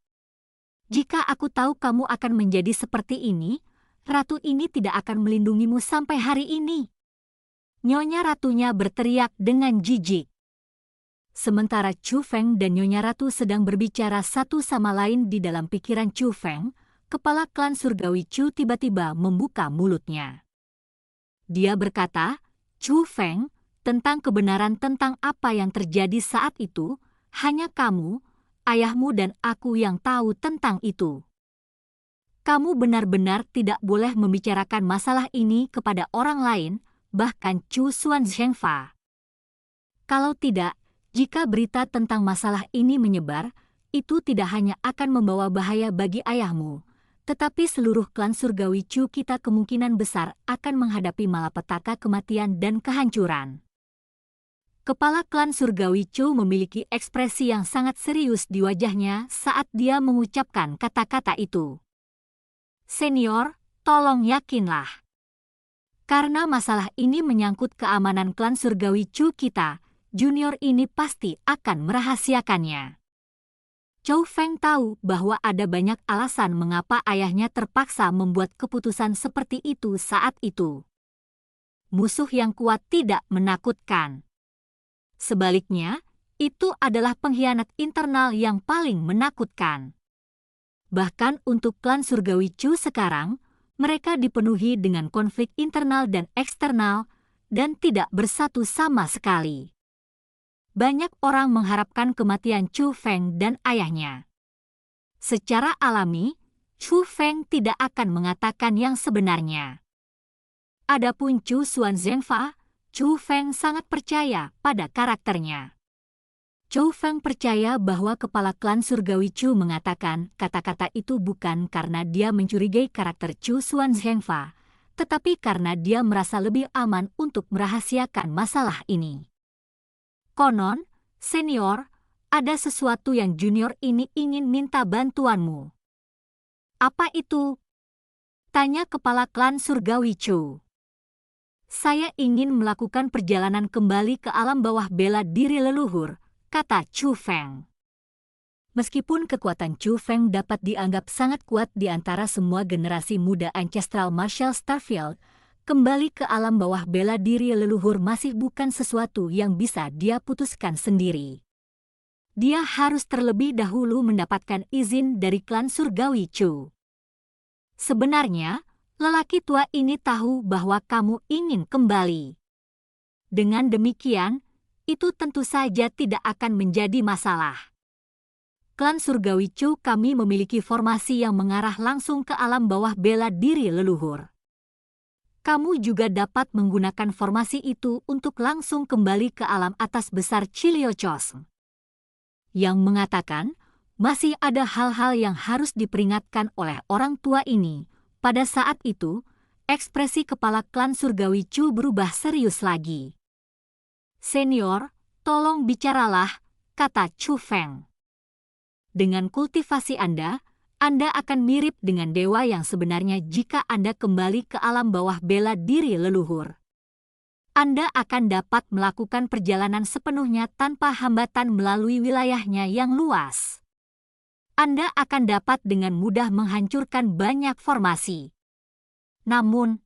Jika aku tahu kamu akan menjadi seperti ini, ratu ini tidak akan melindungimu sampai hari ini." Nyonya Ratunya berteriak dengan jijik. Sementara Chu Feng dan Nyonya Ratu sedang berbicara satu sama lain di dalam pikiran Chu Feng, kepala klan surgawi Chu tiba-tiba membuka mulutnya. Dia berkata, "Chu Feng, tentang kebenaran tentang apa yang terjadi saat itu, hanya kamu, ayahmu dan aku yang tahu tentang itu. Kamu benar-benar tidak boleh membicarakan masalah ini kepada orang lain, bahkan Chu Xuan Zhengfa. Kalau tidak, jika berita tentang masalah ini menyebar, itu tidak hanya akan membawa bahaya bagi ayahmu, tetapi seluruh klan surgawi Chu kita kemungkinan besar akan menghadapi malapetaka kematian dan kehancuran." Kepala klan surgawi Chu memiliki ekspresi yang sangat serius di wajahnya saat dia mengucapkan kata-kata itu. "Senior, tolong yakinlah. Karena masalah ini menyangkut keamanan klan surgawi Chu kita, junior ini pasti akan merahasiakannya." Chu Feng tahu bahwa ada banyak alasan mengapa ayahnya terpaksa membuat keputusan seperti itu saat itu. Musuh yang kuat tidak menakutkan. Sebaliknya, itu adalah pengkhianat internal yang paling menakutkan. Bahkan untuk klan surgawi Chu sekarang, mereka dipenuhi dengan konflik internal dan eksternal, dan tidak bersatu sama sekali. Banyak orang mengharapkan kematian Chu Feng dan ayahnya. Secara alami, Chu Feng tidak akan mengatakan yang sebenarnya. Adapun Chu Xuan Zhengfa, Chu Feng sangat percaya pada karakternya. Chu Feng percaya bahwa kepala klan surgawi Chu mengatakan kata-kata itu bukan karena dia mencurigai karakter Chu Xuan Zhengfa, tetapi karena dia merasa lebih aman untuk merahasiakan masalah ini. "Konon, senior, ada sesuatu yang junior ini ingin minta bantuanmu." "Apa itu?" tanya kepala klan surgawi Chu. "Saya ingin melakukan perjalanan kembali ke alam bawah bela diri leluhur," kata Chu Feng. Meskipun kekuatan Chu Feng dapat dianggap sangat kuat di antara semua generasi muda Ancestral Martial Starfield, kembali ke alam bawah bela diri leluhur masih bukan sesuatu yang bisa dia putuskan sendiri. Dia harus terlebih dahulu mendapatkan izin dari klan surgawi Chu. "Sebenarnya, lelaki tua ini tahu bahwa kamu ingin kembali. Dengan demikian, itu tentu saja tidak akan menjadi masalah. Klan surgawi Chu kami memiliki formasi yang mengarah langsung ke alam bawah bela diri leluhur. Kamu juga dapat menggunakan formasi itu untuk langsung kembali ke alam atas besar Chiliochos." Yang mengatakan, masih ada hal-hal yang harus diperingatkan oleh orang tua ini. Pada saat itu, ekspresi kepala klan surgawi Chu berubah serius lagi. "Senior, tolong bicaralah," kata Chu Feng. "Dengan kultivasi Anda, Anda akan mirip dengan dewa yang sebenarnya jika Anda kembali ke alam bawah bela diri leluhur. Anda akan dapat melakukan perjalanan sepenuhnya tanpa hambatan melalui wilayahnya yang luas. Anda akan dapat dengan mudah menghancurkan banyak formasi. Namun,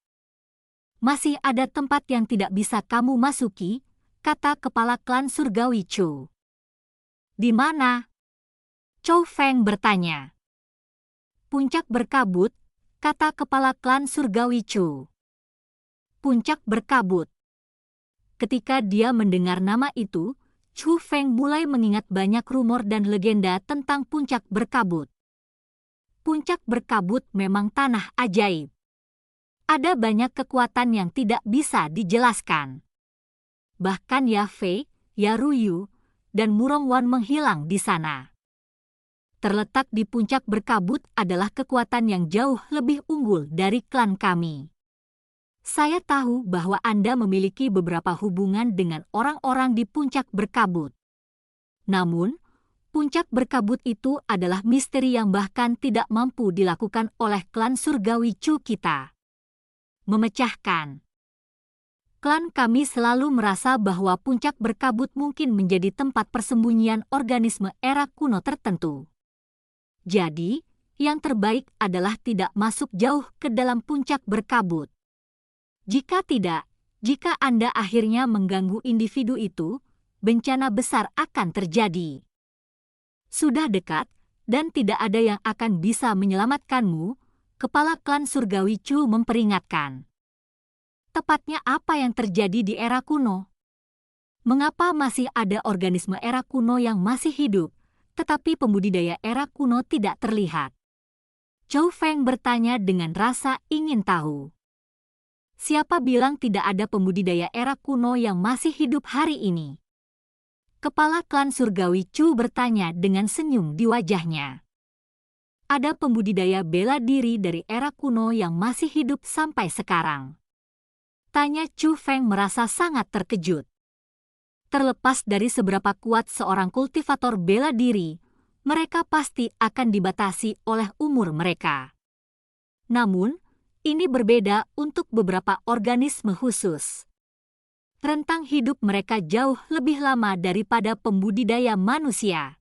masih ada tempat yang tidak bisa kamu masuki, kata kepala klan surgawi Chu. Di mana? Chou Feng bertanya. Puncak berkabut, kata kepala klan surgawi Chu. Puncak berkabut. Ketika dia mendengar nama itu, Chu Feng mulai mengingat banyak rumor dan legenda tentang puncak berkabut. Puncak berkabut memang tanah ajaib. Ada banyak kekuatan yang tidak bisa dijelaskan. Bahkan Ya Fei, Ya Ruyu, dan Murong Wan menghilang di sana. Terletak di puncak berkabut adalah kekuatan yang jauh lebih unggul dari klan kami. Saya tahu bahwa Anda memiliki beberapa hubungan dengan orang-orang di puncak berkabut. Namun, puncak berkabut itu adalah misteri yang bahkan tidak mampu dilakukan oleh klan surgawi Chu kita. Memecahkan. Klan kami selalu merasa bahwa puncak berkabut mungkin menjadi tempat persembunyian organisme era kuno tertentu. Jadi, yang terbaik adalah tidak masuk jauh ke dalam puncak berkabut. Jika tidak, jika Anda akhirnya mengganggu individu itu, bencana besar akan terjadi. Sudah dekat, dan tidak ada yang akan bisa menyelamatkanmu, kepala klan surgawi Chu memperingatkan. Tepatnya apa yang terjadi di era kuno? Mengapa masih ada organisme era kuno yang masih hidup, tetapi pembudidaya era kuno tidak terlihat? Chou Feng bertanya dengan rasa ingin tahu. Siapa bilang tidak ada pembudidaya era kuno yang masih hidup hari ini? Kepala klan surgawi Chu bertanya dengan senyum di wajahnya. Ada pembudidaya bela diri dari era kuno yang masih hidup sampai sekarang. Tanya Chou Feng merasa sangat terkejut. Terlepas dari seberapa kuat seorang kultivator bela diri, mereka pasti akan dibatasi oleh umur mereka. Namun, ini berbeda untuk beberapa organisme khusus. Rentang hidup mereka jauh lebih lama daripada pembudidaya manusia.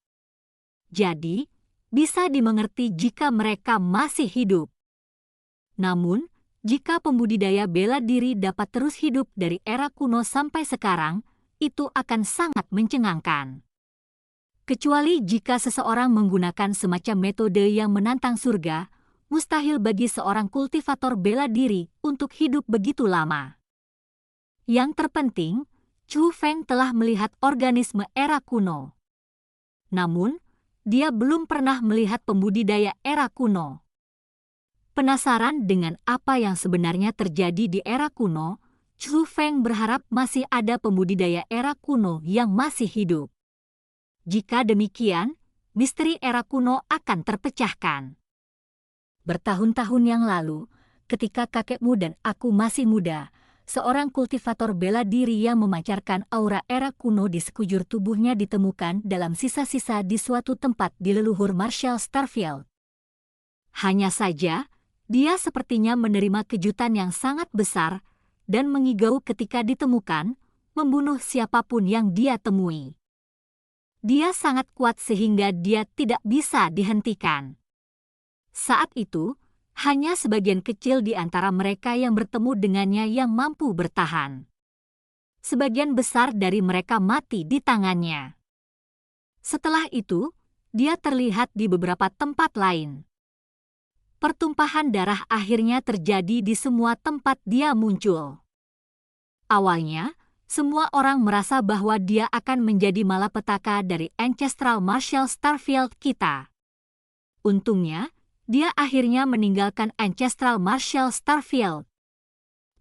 Jadi, bisa dimengerti jika mereka masih hidup. Namun, jika pembudidaya bela diri dapat terus hidup dari era kuno sampai sekarang, itu akan sangat mencengangkan. Kecuali jika seseorang menggunakan semacam metode yang menantang surga, mustahil bagi seorang kultivator bela diri untuk hidup begitu lama. Yang terpenting, Chou Feng telah melihat organisme era kuno. Namun, dia belum pernah melihat pembudidaya era kuno. Penasaran dengan apa yang sebenarnya terjadi di era kuno, Chou Feng berharap masih ada pembudidaya era kuno yang masih hidup. Jika demikian, misteri era kuno akan terpecahkan. Bertahun-tahun yang lalu, ketika kakekmu dan aku masih muda, seorang kultivator bela diri yang memancarkan aura era kuno di sekujur tubuhnya ditemukan dalam sisa-sisa di suatu tempat di leluhur Marshall Starfield. Hanya saja, dia sepertinya menerima kejutan yang sangat besar dan mengigau ketika ditemukan, membunuh siapapun yang dia temui. Dia sangat kuat sehingga dia tidak bisa dihentikan. Saat itu, hanya sebagian kecil di antara mereka yang bertemu dengannya yang mampu bertahan. Sebagian besar dari mereka mati di tangannya. Setelah itu, dia terlihat di beberapa tempat lain. Pertumpahan darah akhirnya terjadi di semua tempat dia muncul. Awalnya, semua orang merasa bahwa dia akan menjadi malapetaka dari Ancestral Marshall Starfield kita. Untungnya, dia akhirnya meninggalkan Ancestral Marshall Starfield.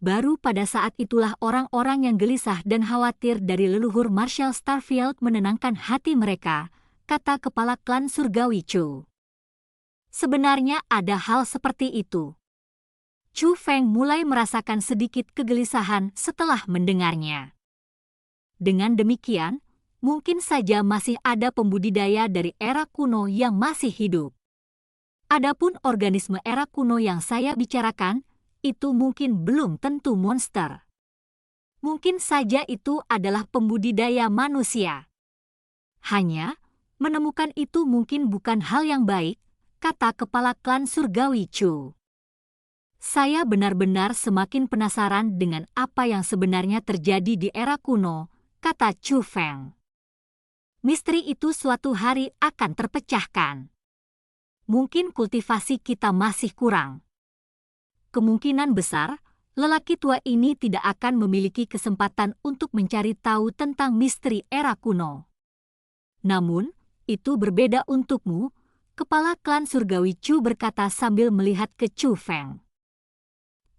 Baru pada saat itulah orang-orang yang gelisah dan khawatir dari leluhur Marshall Starfield menenangkan hati mereka, kata kepala klan surgawi Chu. Sebenarnya ada hal seperti itu. Chou Feng mulai merasakan sedikit kegelisahan setelah mendengarnya. Dengan demikian, mungkin saja masih ada pembudidaya dari era kuno yang masih hidup. Adapun organisme era kuno yang saya bicarakan, itu mungkin belum tentu monster. Mungkin saja itu adalah pembudidaya manusia. Hanya, menemukan itu mungkin bukan hal yang baik, kata kepala klan surgawi Chu. Saya benar-benar semakin penasaran dengan apa yang sebenarnya terjadi di era kuno, kata Chu Feng. Misteri itu suatu hari akan terpecahkan. Mungkin kultivasi kita masih kurang. Kemungkinan besar, lelaki tua ini tidak akan memiliki kesempatan untuk mencari tahu tentang misteri era kuno. Namun, itu berbeda untukmu, kepala klan surgawi Chu berkata sambil melihat ke Chu Feng.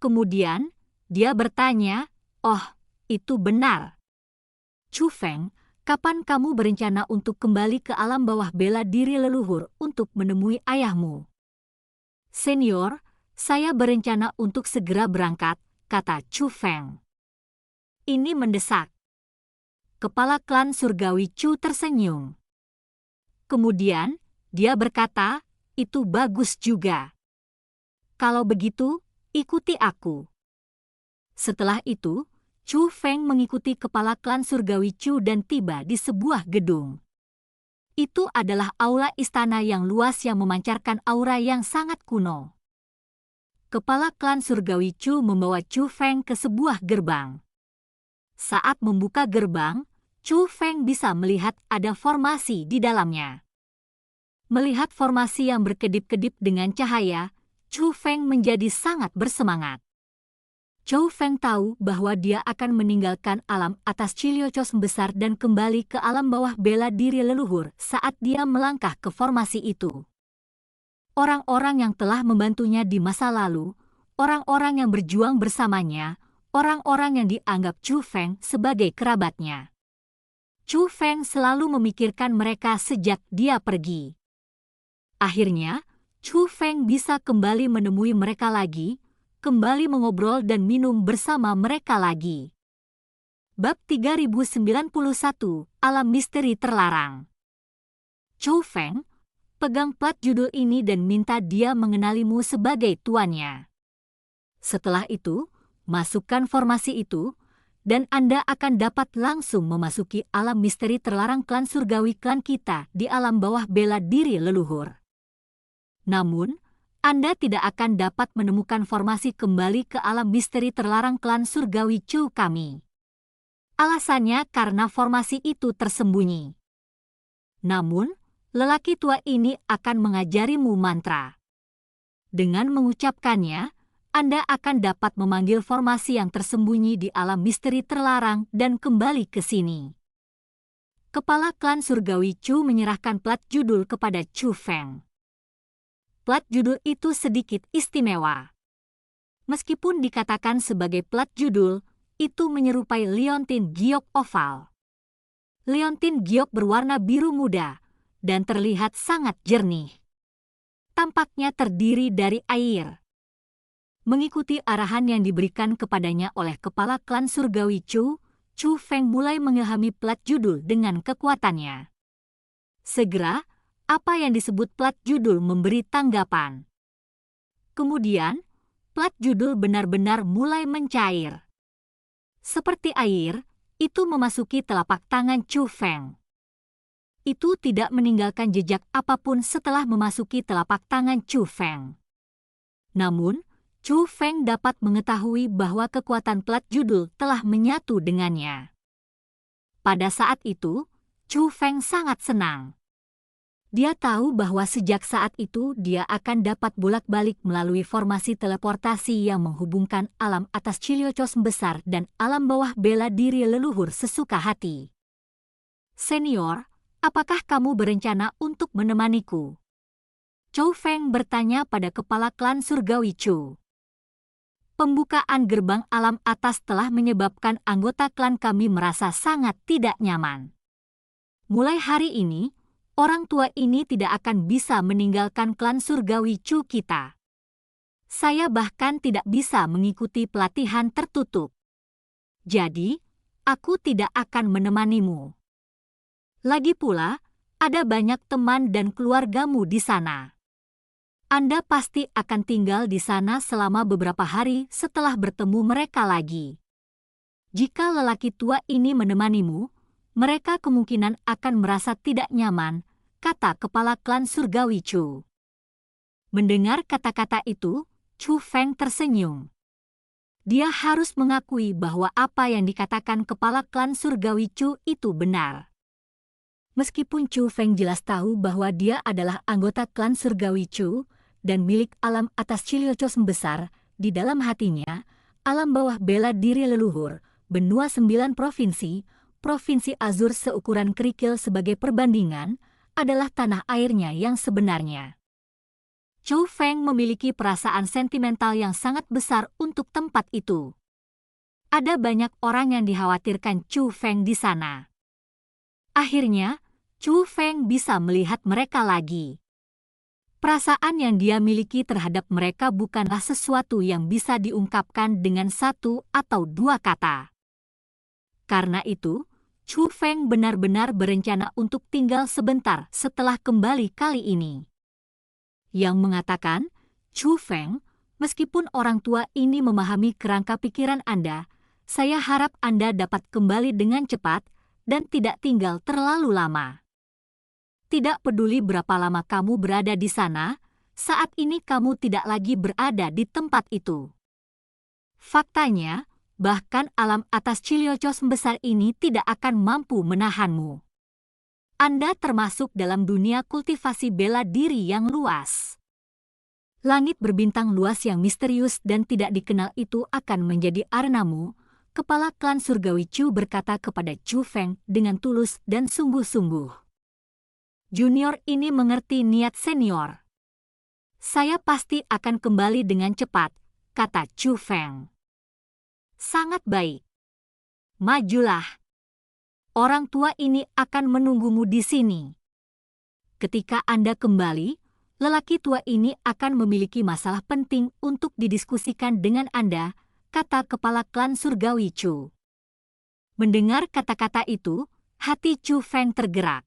Kemudian, dia bertanya, "Oh, itu benar. Chu Feng, kapan kamu berencana untuk kembali ke alam bawah bela diri leluhur untuk menemui ayahmu?" "Senior, saya berencana untuk segera berangkat," kata Chu Feng. Ini mendesak. Kepala klan surgawi Chu tersenyum. Kemudian, dia berkata, "Itu bagus juga. Kalau begitu, ikuti aku." Setelah itu, Chu Feng mengikuti kepala klan surgawi Chu dan tiba di sebuah gedung. Itu adalah aula istana yang luas yang memancarkan aura yang sangat kuno. Kepala klan surgawi Chu membawa Chu Feng ke sebuah gerbang. Saat membuka gerbang, Chu Feng bisa melihat ada formasi di dalamnya. Melihat formasi yang berkedip-kedip dengan cahaya, Chu Feng menjadi sangat bersemangat. Chu Feng tahu bahwa dia akan meninggalkan alam atas Chiliocos besar dan kembali ke alam bawah bela diri leluhur saat dia melangkah ke formasi itu. Orang-orang yang telah membantunya di masa lalu, orang-orang yang berjuang bersamanya, orang-orang yang dianggap Chu Feng sebagai kerabatnya. Chu Feng selalu memikirkan mereka sejak dia pergi. Akhirnya, Chu Feng bisa kembali menemui mereka lagi, kembali mengobrol dan minum bersama mereka lagi. Bab 3091, Alam Misteri Terlarang. Chu Feng, pegang plat judul ini dan minta dia mengenalimu sebagai tuannya. Setelah itu, masukkan formasi itu, dan Anda akan dapat langsung memasuki alam misteri terlarang klan surgawi klan kita di alam bawah bela diri leluhur. Namun, Anda tidak akan dapat menemukan formasi kembali ke alam misteri terlarang klan surgawi Chu kami. Alasannya karena formasi itu tersembunyi. Namun, lelaki tua ini akan mengajarimu mantra. Dengan mengucapkannya, Anda akan dapat memanggil formasi yang tersembunyi di alam misteri terlarang dan kembali ke sini. Kepala klan surgawi Chu menyerahkan plat judul kepada Chu Feng. Plat judul itu sedikit istimewa. Meskipun dikatakan sebagai plat judul, itu menyerupai liontin giok oval. Liontin giok berwarna biru muda dan terlihat sangat jernih. Tampaknya terdiri dari air. Mengikuti arahan yang diberikan kepadanya oleh kepala klan surgawi Chu, Chu Feng mulai mengilhami plat judul dengan kekuatannya. Segera, apa yang disebut plat judul memberi tanggapan. Kemudian, plat judul benar-benar mulai mencair. Seperti air, itu memasuki telapak tangan Chu Feng. Itu tidak meninggalkan jejak apapun setelah memasuki telapak tangan Chu Feng. Namun, Chu Feng dapat mengetahui bahwa kekuatan plat judul telah menyatu dengannya. Pada saat itu, Chu Feng sangat senang. Dia tahu bahwa sejak saat itu dia akan dapat bolak-balik melalui formasi teleportasi yang menghubungkan alam atas Chiliocos besar dan alam bawah bela diri leluhur sesuka hati. "Senior, apakah kamu berencana untuk menemaniku?" Chu Feng bertanya pada kepala klan surgawi Chu. Pembukaan gerbang alam atas telah menyebabkan anggota klan kami merasa sangat tidak nyaman. Mulai hari ini, orang tua ini tidak akan bisa meninggalkan klan surgawi Chu kita. Saya bahkan tidak bisa mengikuti pelatihan tertutup. Jadi, aku tidak akan menemanimu. Lagi pula, ada banyak teman dan keluargamu di sana. Anda pasti akan tinggal di sana selama beberapa hari setelah bertemu mereka lagi. Jika lelaki tua ini menemanimu, mereka kemungkinan akan merasa tidak nyaman, kata kepala klan surgawi Chu. Mendengar kata-kata itu, Chu Feng tersenyum. Dia harus mengakui bahwa apa yang dikatakan kepala klan surgawi Chu itu benar. Meskipun Chu Feng jelas tahu bahwa dia adalah anggota klan surgawi Chu dan milik alam atas Chiliocos besar, di dalam hatinya, alam bawah bela diri leluhur, benua 9 provinsi, provinsi azur seukuran kerikil sebagai perbandingan, adalah tanah airnya yang sebenarnya. Chu Feng memiliki perasaan sentimental yang sangat besar untuk tempat itu. Ada banyak orang yang dikhawatirkan Chu Feng di sana. Akhirnya, Chu Feng bisa melihat mereka lagi. Perasaan yang dia miliki terhadap mereka bukanlah sesuatu yang bisa diungkapkan dengan satu atau dua kata. Karena itu, Chu Feng benar-benar berencana untuk tinggal sebentar setelah kembali kali ini. Yang mengatakan, Chu Feng, meskipun orang tua ini memahami kerangka pikiran Anda, saya harap Anda dapat kembali dengan cepat dan tidak tinggal terlalu lama. Tidak peduli berapa lama kamu berada di sana, saat ini kamu tidak lagi berada di tempat itu. Faktanya, bahkan alam atas Chiliocos besar ini tidak akan mampu menahanmu. Anda termasuk dalam dunia kultivasi bela diri yang luas. Langit berbintang luas yang misterius dan tidak dikenal itu akan menjadi arenamu, kepala klan surgawi Chu berkata kepada Chu Feng dengan tulus dan sungguh-sungguh. Junior ini mengerti niat senior. Saya pasti akan kembali dengan cepat, kata Chu Feng. Sangat baik. Majulah. Orang tua ini akan menunggumu di sini. Ketika Anda kembali, lelaki tua ini akan memiliki masalah penting untuk didiskusikan dengan Anda, kata kepala klan surgawi Chu. Mendengar kata-kata itu, hati Chu Feng tergerak.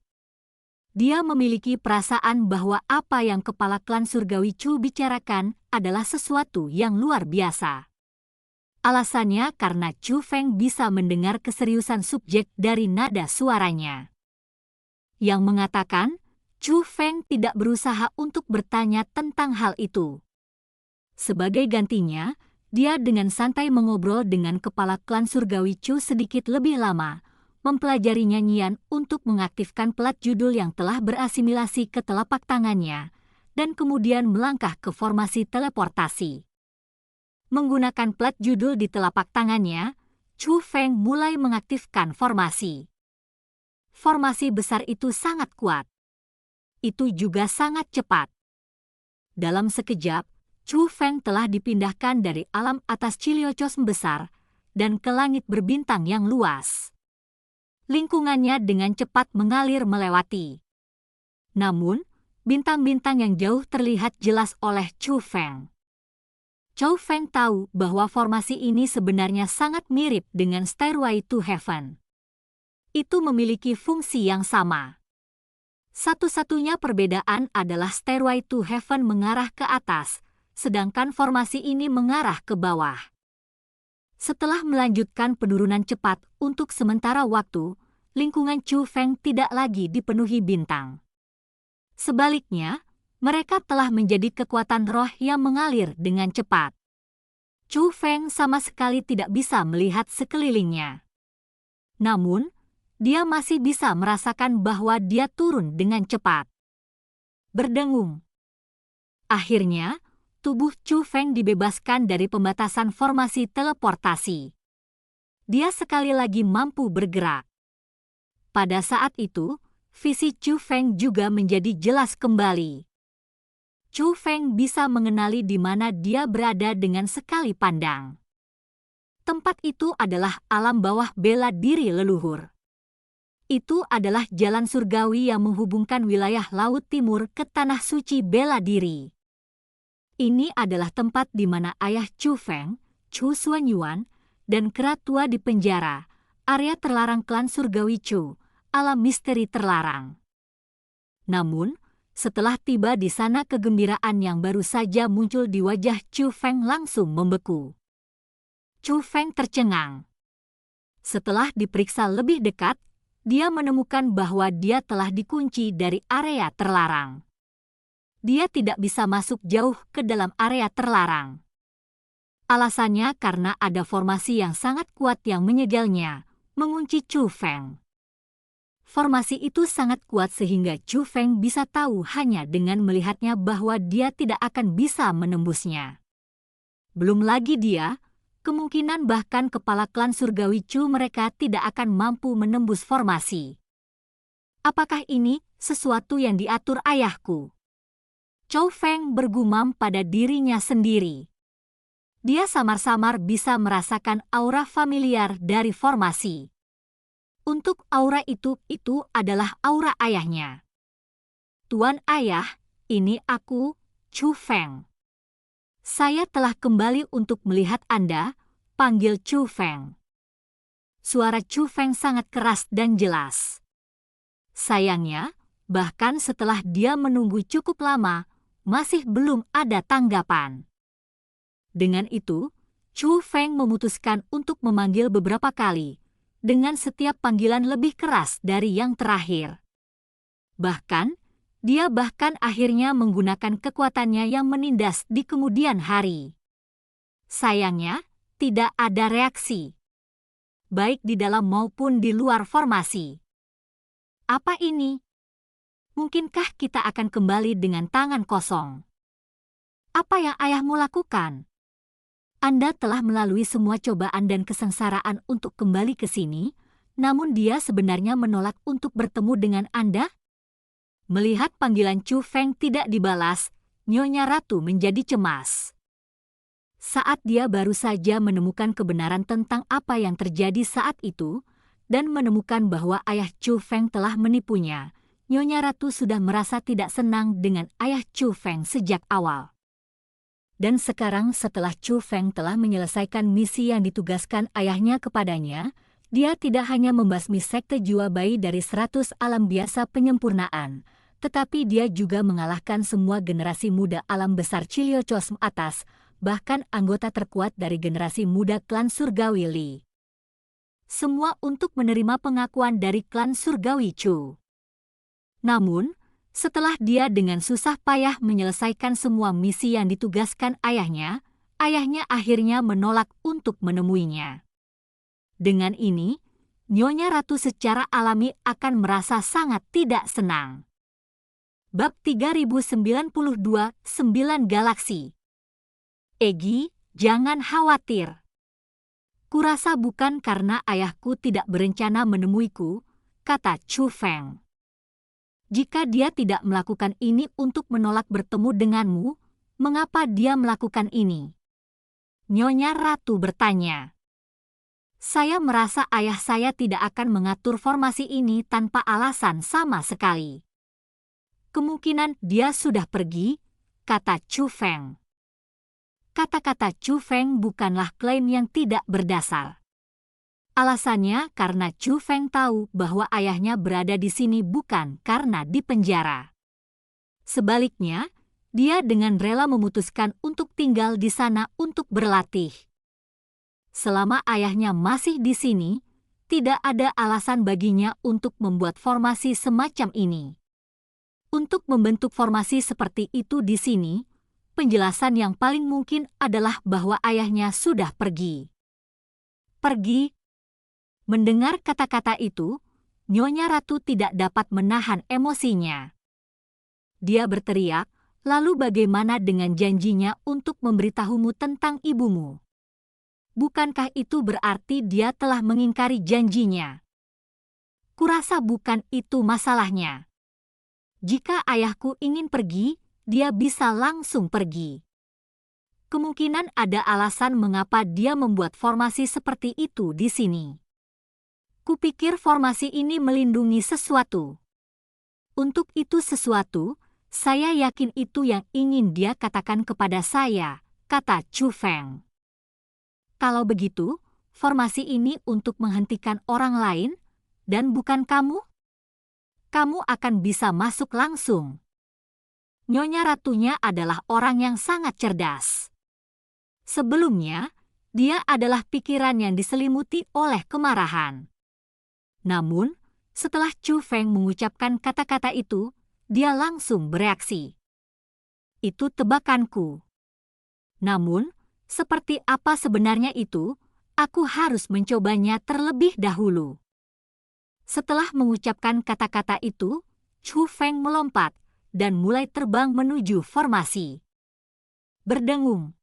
Dia memiliki perasaan bahwa apa yang kepala klan surgawi Chu bicarakan adalah sesuatu yang luar biasa. Alasannya karena Chu Feng bisa mendengar keseriusan subjek dari nada suaranya. Yang mengatakan, Chu Feng tidak berusaha untuk bertanya tentang hal itu. Sebagai gantinya, dia dengan santai mengobrol dengan kepala klan surgawi Chu sedikit lebih lama, mempelajari nyanyian untuk mengaktifkan pelat judul yang telah berasimilasi ke telapak tangannya, dan kemudian melangkah ke formasi teleportasi. Menggunakan plat judul di telapak tangannya, Chu Feng mulai mengaktifkan formasi. Formasi besar itu sangat kuat. Itu juga sangat cepat. Dalam sekejap, Chu Feng telah dipindahkan dari alam atas Chiliocos besar dan ke langit berbintang yang luas. Lingkungannya dengan cepat mengalir melewati. Namun, bintang-bintang yang jauh terlihat jelas oleh Chu Feng. Chu Feng tahu bahwa formasi ini sebenarnya sangat mirip dengan Stairway to Heaven. Itu memiliki fungsi yang sama. Satu-satunya perbedaan adalah Stairway to Heaven mengarah ke atas, sedangkan formasi ini mengarah ke bawah. Setelah melanjutkan penurunan cepat untuk sementara waktu, lingkungan Chu Feng tidak lagi dipenuhi bintang. Sebaliknya, mereka telah menjadi kekuatan roh yang mengalir dengan cepat. Chu Feng sama sekali tidak bisa melihat sekelilingnya. Namun, dia masih bisa merasakan bahwa dia turun dengan cepat. Berdengung. Akhirnya, tubuh Chu Feng dibebaskan dari pembatasan formasi teleportasi. Dia sekali lagi mampu bergerak. Pada saat itu, visi Chu Feng juga menjadi jelas kembali. Chu Feng bisa mengenali di mana dia berada dengan sekali pandang. Tempat itu adalah alam bawah bela diri leluhur. Itu adalah jalan surgawi yang menghubungkan wilayah Laut Timur ke Tanah Suci Bela Diri. Ini adalah tempat di mana ayah Chu Feng, Chu Xuanyuan, dan kera tua di penjara, area terlarang klan surgawi Chu, alam misteri terlarang. Namun, Setelah tiba di sana, kegembiraan yang baru saja muncul di wajah Chu Feng langsung membeku. Chu Feng tercengang. Setelah diperiksa lebih dekat, dia menemukan bahwa dia telah dikunci dari area terlarang. Dia tidak bisa masuk jauh ke dalam area terlarang. Alasannya karena ada formasi yang sangat kuat yang menyegelnya, mengunci Chu Feng. Formasi itu sangat kuat sehingga Chu Feng bisa tahu hanya dengan melihatnya bahwa dia tidak akan bisa menembusnya. Belum lagi dia, kemungkinan bahkan kepala klan surgawi Chu mereka tidak akan mampu menembus formasi. Apakah ini sesuatu yang diatur ayahku? Chu Feng bergumam pada dirinya sendiri. Dia samar-samar bisa merasakan aura familiar dari formasi. Untuk aura itu adalah aura ayahnya. Tuan Ayah, ini aku, Chu Feng. Saya telah kembali untuk melihat Anda, panggil Chu Feng. Suara Chu Feng sangat keras dan jelas. Sayangnya, bahkan setelah dia menunggu cukup lama, masih belum ada tanggapan. Dengan itu, Chu Feng memutuskan untuk memanggil beberapa kali, dengan setiap panggilan lebih keras dari yang terakhir. Bahkan, dia akhirnya menggunakan kekuatannya yang menindas di kemudian hari. Sayangnya, tidak ada reaksi, baik di dalam maupun di luar formasi. Apa ini? Mungkinkah kita akan kembali dengan tangan kosong? Apa yang ayahmu lakukan? Anda telah melalui semua cobaan dan kesengsaraan untuk kembali ke sini, namun dia sebenarnya menolak untuk bertemu dengan Anda? Melihat panggilan Chu Feng tidak dibalas, Nyonya Ratu menjadi cemas. Saat dia baru saja menemukan kebenaran tentang apa yang terjadi saat itu, dan menemukan bahwa ayah Chu Feng telah menipunya, Nyonya Ratu sudah merasa tidak senang dengan ayah Chu Feng sejak awal. Dan sekarang setelah Chu Feng telah menyelesaikan misi yang ditugaskan ayahnya kepadanya, dia tidak hanya membasmi sekte Jua Bai dari 100 alam biasa penyempurnaan, tetapi dia juga mengalahkan semua generasi muda alam besar Cilio Cosm atas, bahkan anggota terkuat dari generasi muda klan surgawi Li. Semua untuk menerima pengakuan dari klan surgawi Chu. Namun, setelah dia dengan susah payah menyelesaikan semua misi yang ditugaskan ayahnya akhirnya menolak untuk menemuinya. Dengan ini, Nyonya Ratu secara alami akan merasa sangat tidak senang. Bab 3092, 9 Galaksi. Egi, jangan khawatir. Kurasa bukan karena ayahku tidak berencana menemuiku, kata Chu Feng. Jika dia tidak melakukan ini untuk menolak bertemu denganmu, mengapa dia melakukan ini? Nyonya Ratu bertanya. Saya merasa ayah saya tidak akan mengatur formasi ini tanpa alasan sama sekali. Kemungkinan dia sudah pergi, kata Chu Feng. Kata-kata Chu Feng bukanlah klaim yang tidak berdasar. Alasannya karena Chu Feng tahu bahwa ayahnya berada di sini bukan karena di penjara. Sebaliknya, dia dengan rela memutuskan untuk tinggal di sana untuk berlatih. Selama ayahnya masih di sini, tidak ada alasan baginya untuk membuat formasi semacam ini. Untuk membentuk formasi seperti itu di sini, penjelasan yang paling mungkin adalah bahwa ayahnya sudah pergi. Pergi? Mendengar kata-kata itu, Nyonya Ratu tidak dapat menahan emosinya. Dia berteriak, lalu bagaimana dengan janjinya untuk memberitahumu tentang ibumu? Bukankah itu berarti dia telah mengingkari janjinya? Kurasa bukan itu masalahnya. Jika ayahku ingin pergi, dia bisa langsung pergi. Kemungkinan ada alasan mengapa dia membuat formasi seperti itu di sini. Kupikir formasi ini melindungi sesuatu. Untuk itu sesuatu, saya yakin itu yang ingin dia katakan kepada saya, kata Chu Feng. Kalau begitu, formasi ini untuk menghentikan orang lain, dan bukan kamu? Kamu akan bisa masuk langsung. Nyonya Ratunya adalah orang yang sangat cerdas. Sebelumnya, dia adalah pikiran yang diselimuti oleh kemarahan. Namun, setelah Chu Feng mengucapkan kata-kata itu, dia langsung bereaksi. Itu tebakanku. Namun, seperti apa sebenarnya itu, aku harus mencobanya terlebih dahulu. Setelah mengucapkan kata-kata itu, Chu Feng melompat dan mulai terbang menuju formasi. Berdengung.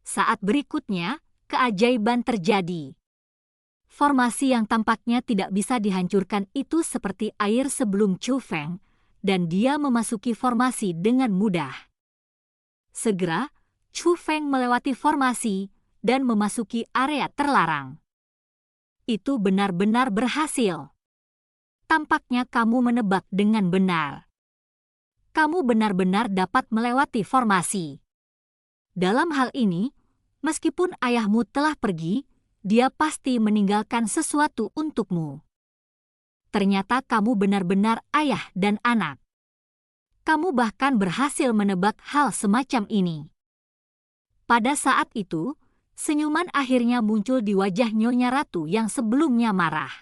Saat berikutnya, keajaiban terjadi. Formasi yang tampaknya tidak bisa dihancurkan itu seperti air sebelum Chu Feng, dan dia memasuki formasi dengan mudah. Segera, Chu Feng melewati formasi dan memasuki area terlarang. Itu benar-benar berhasil. Tampaknya kamu menebak dengan benar. Kamu benar-benar dapat melewati formasi. Dalam hal ini, meskipun ayahmu telah pergi, dia pasti meninggalkan sesuatu untukmu. Ternyata kamu benar-benar ayah dan anak. Kamu bahkan berhasil menebak hal semacam ini. Pada saat itu, senyuman akhirnya muncul di wajah Nyonya Ratu yang sebelumnya marah.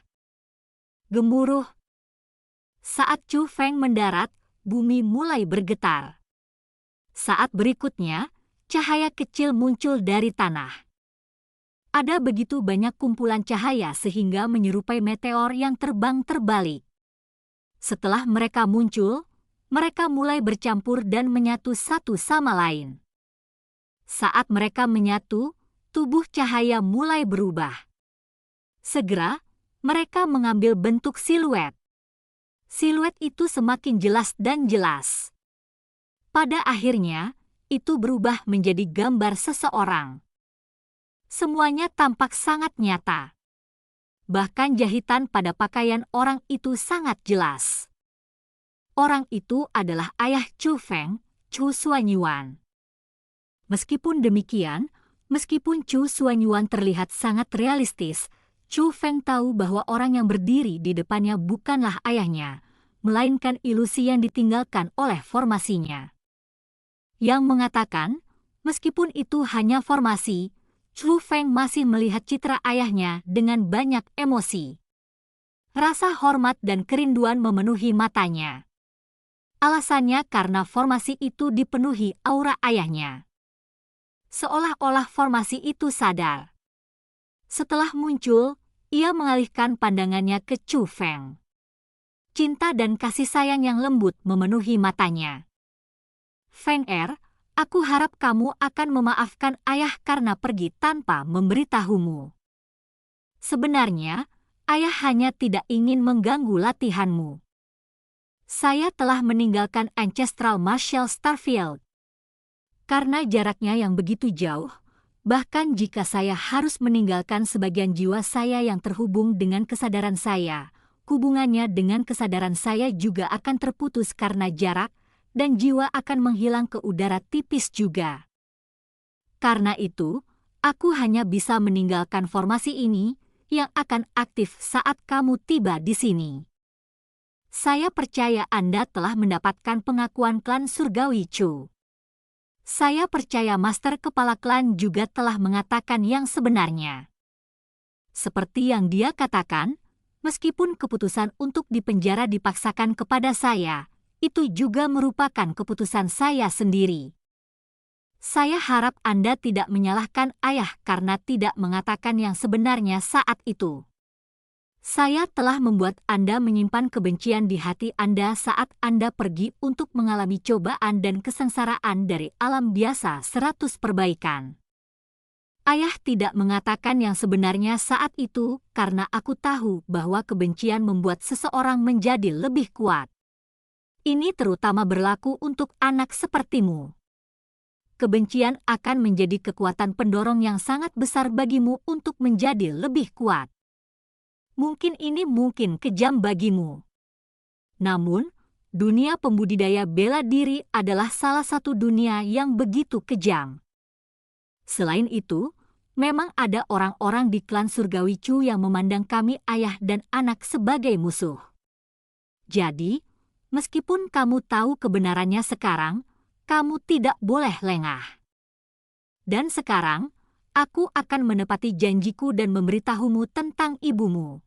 Gemuruh. Saat Chu Feng mendarat, bumi mulai bergetar. Saat berikutnya, cahaya kecil muncul dari tanah. Ada begitu banyak kumpulan cahaya sehingga menyerupai meteor yang terbang terbalik. Setelah mereka muncul, mereka mulai bercampur dan menyatu satu sama lain. Saat mereka menyatu, tubuh cahaya mulai berubah. Segera, mereka mengambil bentuk siluet. Siluet itu semakin jelas dan jelas. Pada akhirnya, itu berubah menjadi gambar seseorang. Semuanya tampak sangat nyata. Bahkan jahitan pada pakaian orang itu sangat jelas. Orang itu adalah ayah Chu Feng, Chu Xuanyuan. Meskipun demikian, meskipun Chu Xuanyuan terlihat sangat realistis, Chu Feng tahu bahwa orang yang berdiri di depannya bukanlah ayahnya, melainkan ilusi yang ditinggalkan oleh formasinya. Yang mengatakan, meskipun itu hanya formasi, Chu Feng masih melihat citra ayahnya dengan banyak emosi. Rasa hormat dan kerinduan memenuhi matanya. Alasannya karena formasi itu dipenuhi aura ayahnya. Seolah-olah formasi itu sadar. Setelah muncul, ia mengalihkan pandangannya ke Chu Feng. Cinta dan kasih sayang yang lembut memenuhi matanya. Feng Er, aku harap kamu akan memaafkan ayah karena pergi tanpa memberitahumu. Sebenarnya, ayah hanya tidak ingin mengganggu latihanmu. Saya telah meninggalkan Ancestral Martial Starfield. Karena jaraknya yang begitu jauh, bahkan jika saya harus meninggalkan sebagian jiwa saya yang terhubung dengan kesadaran saya, hubungannya dengan kesadaran saya juga akan terputus karena jarak, dan jiwa akan menghilang ke udara tipis juga. Karena itu, aku hanya bisa meninggalkan formasi ini yang akan aktif saat kamu tiba di sini. Saya percaya Anda telah mendapatkan pengakuan klan Surgawi Chu. Saya percaya Master Kepala Klan juga telah mengatakan yang sebenarnya. Seperti yang dia katakan, meskipun keputusan untuk dipenjara dipaksakan kepada saya, itu juga merupakan keputusan saya sendiri. Saya harap Anda tidak menyalahkan ayah karena tidak mengatakan yang sebenarnya saat itu. Saya telah membuat Anda menyimpan kebencian di hati Anda saat Anda pergi untuk mengalami cobaan dan kesengsaraan dari alam biasa 100 perbaikan. Ayah tidak mengatakan yang sebenarnya saat itu karena aku tahu bahwa kebencian membuat seseorang menjadi lebih kuat. Ini terutama berlaku untuk anak sepertimu. Kebencian akan menjadi kekuatan pendorong yang sangat besar bagimu untuk menjadi lebih kuat. Mungkin ini kejam bagimu. Namun, dunia pembudidaya bela diri adalah salah satu dunia yang begitu kejam. Selain itu, memang ada orang-orang di klan Surgawi Chu yang memandang kami ayah dan anak sebagai musuh. Jadi, Meskipun kamu tahu kebenarannya sekarang, kamu tidak boleh lengah. Dan sekarang, aku akan menepati janjiku dan memberitahumu tentang ibumu.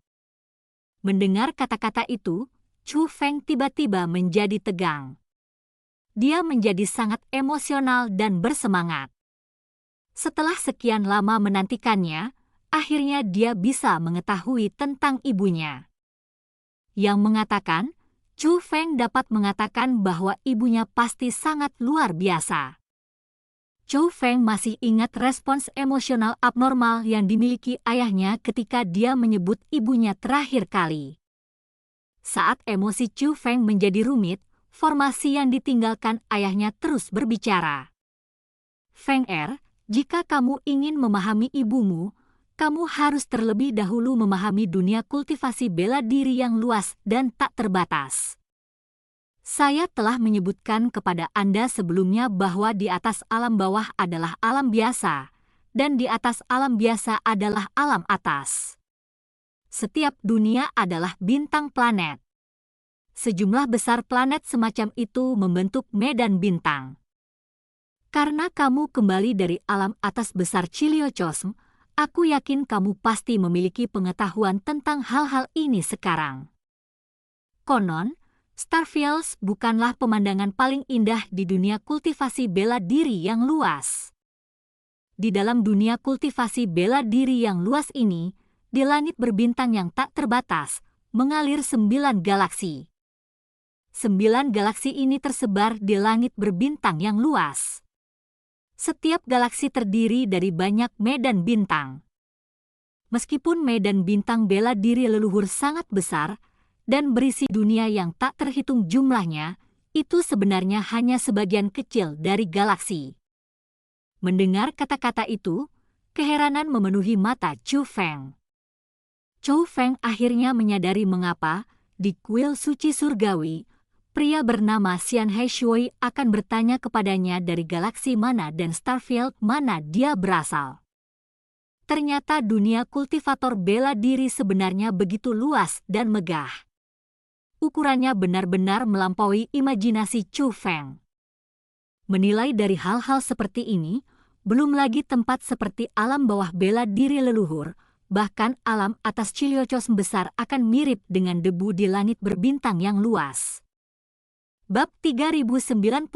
Mendengar kata-kata itu, Chu Feng tiba-tiba menjadi tegang. Dia menjadi sangat emosional dan bersemangat. Setelah sekian lama menantikannya, akhirnya dia bisa mengetahui tentang ibunya. Yang mengatakan, Chu Feng dapat mengatakan bahwa ibunya pasti sangat luar biasa. Chu Feng masih ingat respons emosional abnormal yang dimiliki ayahnya ketika dia menyebut ibunya terakhir kali. Saat emosi Chu Feng menjadi rumit, formasi yang ditinggalkan ayahnya terus berbicara. Feng Er, jika kamu ingin memahami ibumu, kamu harus terlebih dahulu memahami dunia kultivasi bela diri yang luas dan tak terbatas. Saya telah menyebutkan kepada Anda sebelumnya bahwa di atas alam bawah adalah alam biasa, dan di atas alam biasa adalah alam atas. Setiap dunia adalah bintang planet. Sejumlah besar planet semacam itu membentuk medan bintang. Karena kamu kembali dari alam atas besar Chiliocosm, aku yakin kamu pasti memiliki pengetahuan tentang hal-hal ini sekarang. Konon, Starfields bukanlah pemandangan paling indah di dunia kultivasi bela diri yang luas. Di dalam dunia kultivasi bela diri yang luas ini, di langit berbintang yang tak terbatas, mengalir 9 galaksi. 9 galaksi ini tersebar di langit berbintang yang luas. Setiap galaksi terdiri dari banyak medan bintang. Meskipun medan bintang bela diri leluhur sangat besar dan berisi dunia yang tak terhitung jumlahnya, itu sebenarnya hanya sebagian kecil dari galaksi. Mendengar kata-kata itu, keheranan memenuhi mata Chu Feng. Chu Feng akhirnya menyadari mengapa, di kuil suci surgawi, pria bernama Xian Heishui akan bertanya kepadanya dari galaksi mana dan Starfield mana dia berasal. Ternyata dunia kultivator bela diri sebenarnya begitu luas dan megah. Ukurannya benar-benar melampaui imajinasi Chu Feng. Menilai dari hal-hal seperti ini, belum lagi tempat seperti alam bawah bela diri leluhur, bahkan alam atas Chiliocosm besar akan mirip dengan debu di langit berbintang yang luas. Bab 3093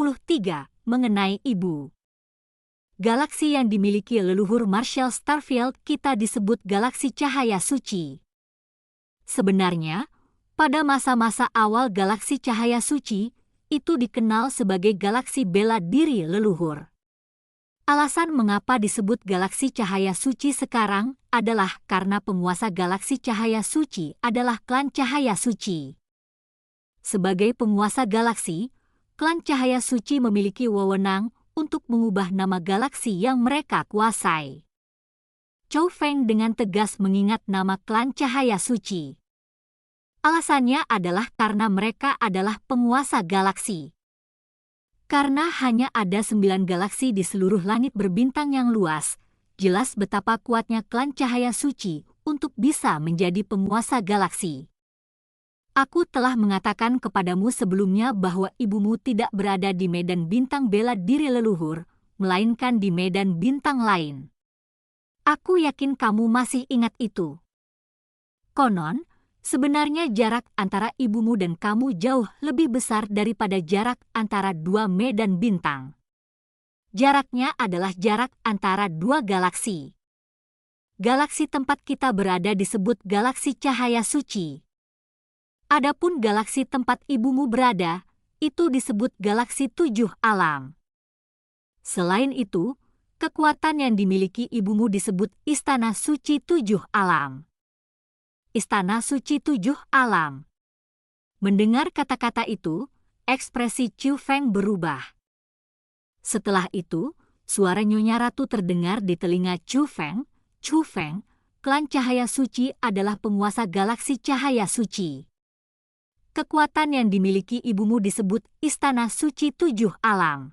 mengenai ibu. Galaksi yang dimiliki leluhur Marshall Starfield kita disebut galaksi cahaya suci. Sebenarnya, pada masa-masa awal galaksi cahaya suci, itu dikenal sebagai galaksi bela diri leluhur. Alasan mengapa disebut galaksi cahaya suci sekarang adalah karena penguasa galaksi cahaya suci adalah klan cahaya suci. Sebagai penguasa galaksi, klan cahaya suci memiliki wewenang untuk mengubah nama galaksi yang mereka kuasai. Chu Feng dengan tegas mengingat nama klan cahaya suci. Alasannya adalah karena mereka adalah penguasa galaksi. Karena hanya ada 9 galaksi di seluruh langit berbintang yang luas, jelas betapa kuatnya klan cahaya suci untuk bisa menjadi penguasa galaksi. Aku telah mengatakan kepadamu sebelumnya bahwa ibumu tidak berada di medan bintang bela diri leluhur, melainkan di medan bintang lain. Aku yakin kamu masih ingat itu. Konon, sebenarnya jarak antara ibumu dan kamu jauh lebih besar daripada jarak antara 2 medan bintang. Jaraknya adalah jarak antara 2 galaksi. Galaksi tempat kita berada disebut galaksi cahaya suci. Adapun galaksi tempat ibumu berada, itu disebut galaksi 7 alam. Selain itu, kekuatan yang dimiliki ibumu disebut istana suci 7 alam. Istana suci 7 alam. Mendengar kata-kata itu, ekspresi Chu Feng berubah. Setelah itu, suara Nyonya Ratu terdengar di telinga Chu Feng. Chu Feng, klan cahaya suci adalah penguasa galaksi cahaya suci. Kekuatan yang dimiliki ibumu disebut istana suci 7 alam.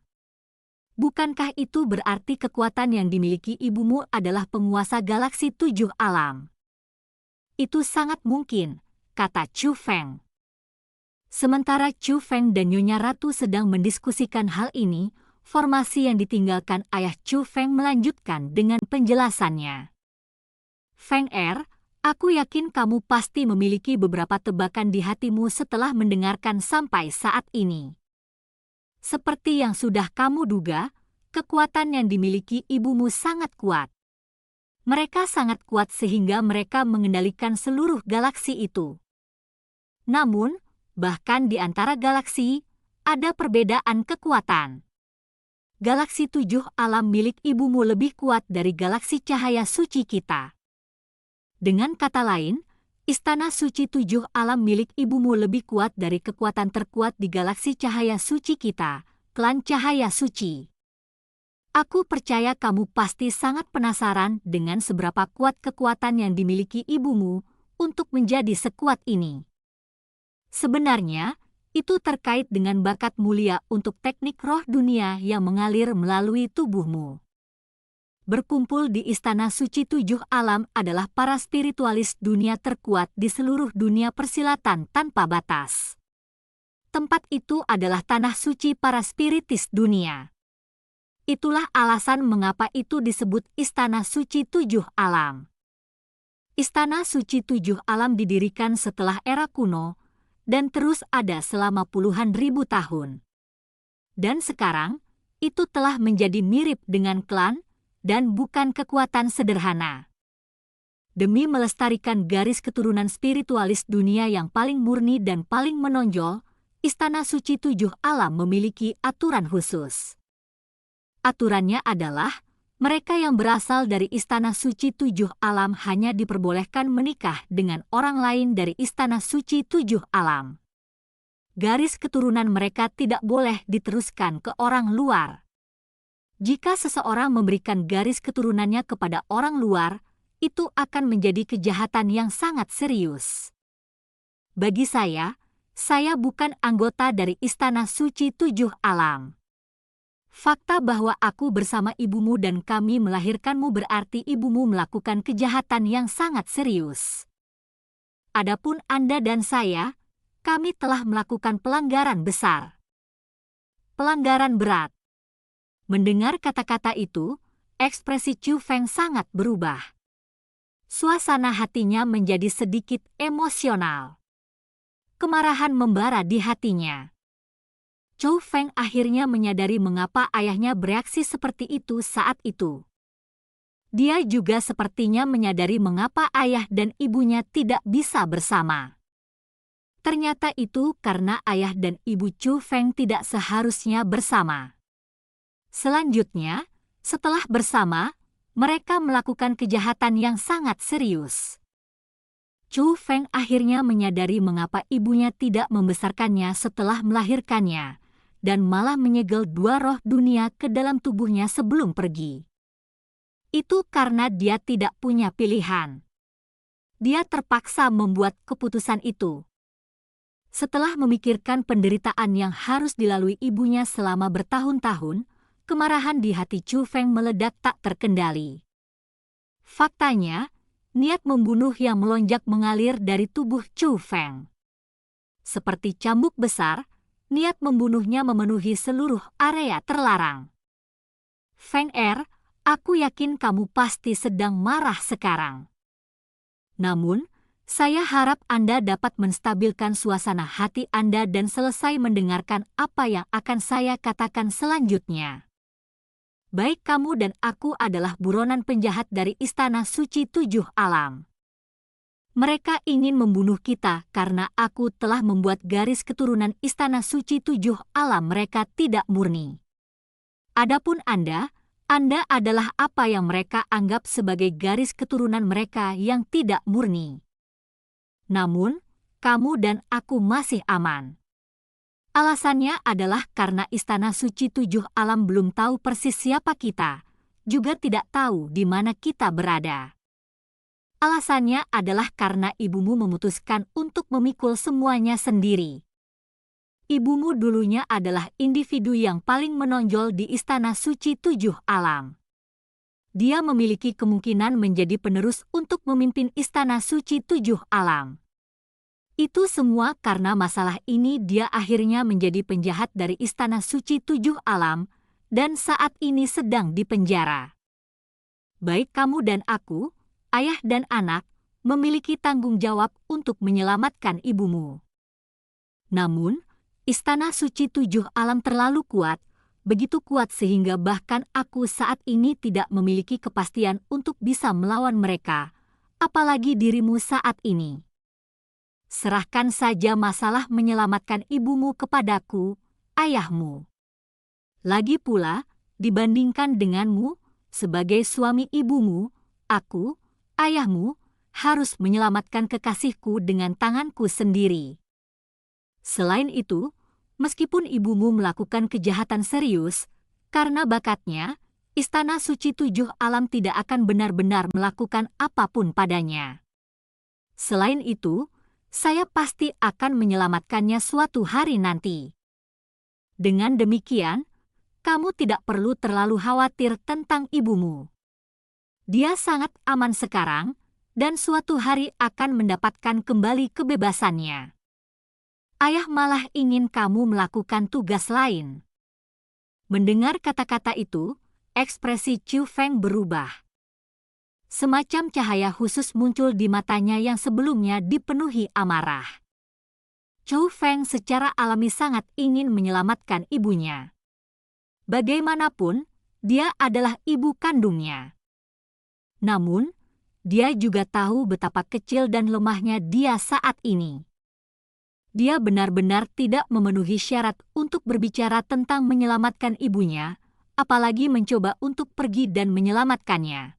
Bukankah itu berarti kekuatan yang dimiliki ibumu adalah penguasa galaksi 7 alam? Itu sangat mungkin, kata Chu Feng. Sementara Chu Feng dan Nyonya Ratu sedang mendiskusikan hal ini, formasi yang ditinggalkan ayah Chu Feng melanjutkan dengan penjelasannya. Feng Er, aku yakin kamu pasti memiliki beberapa tebakan di hatimu setelah mendengarkan sampai saat ini. Seperti yang sudah kamu duga, kekuatan yang dimiliki ibumu sangat kuat. Mereka sangat kuat sehingga mereka mengendalikan seluruh galaksi itu. Namun, bahkan di antara galaksi, ada perbedaan kekuatan. Galaksi 7 alam milik ibumu lebih kuat dari galaksi cahaya suci kita. Dengan kata lain, istana suci 7 alam milik ibumu lebih kuat dari kekuatan terkuat di galaksi cahaya suci kita, klan cahaya suci. Aku percaya kamu pasti sangat penasaran dengan seberapa kuat kekuatan yang dimiliki ibumu untuk menjadi sekuat ini. Sebenarnya, itu terkait dengan bakat mulia untuk teknik roh dunia yang mengalir melalui tubuhmu. Berkumpul di Istana Suci 7 Alam adalah para spiritualis dunia terkuat di seluruh dunia persilatan tanpa batas. Tempat itu adalah tanah suci para spiritis dunia. Itulah alasan mengapa itu disebut Istana Suci 7 Alam. Istana Suci 7 Alam didirikan setelah era kuno, dan terus ada selama puluhan ribu tahun. Dan sekarang, itu telah menjadi mirip dengan klan, dan bukan kekuatan sederhana. Demi melestarikan garis keturunan spiritualis dunia yang paling murni dan paling menonjol, Istana Suci 7 Alam memiliki aturan khusus. Aturannya adalah, mereka yang berasal dari Istana Suci 7 Alam hanya diperbolehkan menikah dengan orang lain dari Istana Suci 7 Alam. Garis keturunan mereka tidak boleh diteruskan ke orang luar. Jika seseorang memberikan garis keturunannya kepada orang luar, itu akan menjadi kejahatan yang sangat serius. Bagi saya bukan anggota dari Istana Suci 7 Alam. Fakta bahwa aku bersama ibumu dan kami melahirkanmu berarti ibumu melakukan kejahatan yang sangat serius. Adapun Anda dan saya, kami telah melakukan pelanggaran besar. Pelanggaran berat. Mendengar kata-kata itu, ekspresi Chu Feng sangat berubah. Suasana hatinya menjadi sedikit emosional. Kemarahan membara di hatinya. Chu Feng akhirnya menyadari mengapa ayahnya bereaksi seperti itu saat itu. Dia juga sepertinya menyadari mengapa ayah dan ibunya tidak bisa bersama. Ternyata itu karena ayah dan ibu Chu Feng tidak seharusnya bersama. Selanjutnya, setelah bersama, mereka melakukan kejahatan yang sangat serius. Chu Feng akhirnya menyadari mengapa ibunya tidak membesarkannya setelah melahirkannya, dan malah menyegel dua roh dunia ke dalam tubuhnya sebelum pergi. Itu karena dia tidak punya pilihan. Dia terpaksa membuat keputusan itu. Setelah memikirkan penderitaan yang harus dilalui ibunya selama bertahun-tahun, kemarahan di hati Chu Feng meledak tak terkendali. Faktanya, niat membunuh yang melonjak mengalir dari tubuh Chu Feng. Seperti cambuk besar, niat membunuhnya memenuhi seluruh area terlarang. Feng Er, aku yakin kamu pasti sedang marah sekarang. Namun, saya harap Anda dapat menstabilkan suasana hati Anda dan selesai mendengarkan apa yang akan saya katakan selanjutnya. Baik kamu dan aku adalah buronan penjahat dari Istana Suci 7 Alam. Mereka ingin membunuh kita karena aku telah membuat garis keturunan Istana Suci 7 Alam mereka tidak murni. Adapun Anda adalah apa yang mereka anggap sebagai garis keturunan mereka yang tidak murni. Namun, kamu dan aku masih aman. Alasannya adalah karena Istana Suci 7 Alam belum tahu persis siapa kita, juga tidak tahu di mana kita berada. Alasannya adalah karena ibumu memutuskan untuk memikul semuanya sendiri. Ibumu dulunya adalah individu yang paling menonjol di Istana Suci 7 Alam. Dia memiliki kemungkinan menjadi penerus untuk memimpin Istana Suci 7 Alam. Itu semua karena masalah ini dia akhirnya menjadi penjahat dari Istana Suci Tujuh Alam dan saat ini sedang dipenjara. Baik kamu dan aku, ayah dan anak, memiliki tanggung jawab untuk menyelamatkan ibumu. Namun, Istana Suci Tujuh Alam terlalu kuat, begitu kuat sehingga bahkan aku saat ini tidak memiliki kepastian untuk bisa melawan mereka, apalagi dirimu saat ini. Serahkan saja masalah menyelamatkan ibumu kepadaku, ayahmu. Lagi pula, dibandingkan denganmu, sebagai suami ibumu, aku, ayahmu, harus menyelamatkan kekasihku dengan tanganku sendiri. Selain itu, meskipun ibumu melakukan kejahatan serius, karena bakatnya, Istana Suci Tujuh Alam tidak akan benar-benar melakukan apapun padanya. Selain itu, saya pasti akan menyelamatkannya suatu hari nanti. Dengan demikian, kamu tidak perlu terlalu khawatir tentang ibumu. Dia sangat aman sekarang, dan suatu hari akan mendapatkan kembali kebebasannya. Ayah malah ingin kamu melakukan tugas lain. Mendengar kata-kata itu, ekspresi Chu Feng berubah. Semacam cahaya khusus muncul di matanya yang sebelumnya dipenuhi amarah. Chu Feng secara alami sangat ingin menyelamatkan ibunya. Bagaimanapun, dia adalah ibu kandungnya. Namun, dia juga tahu betapa kecil dan lemahnya dia saat ini. Dia benar-benar tidak memenuhi syarat untuk berbicara tentang menyelamatkan ibunya, apalagi mencoba untuk pergi dan menyelamatkannya.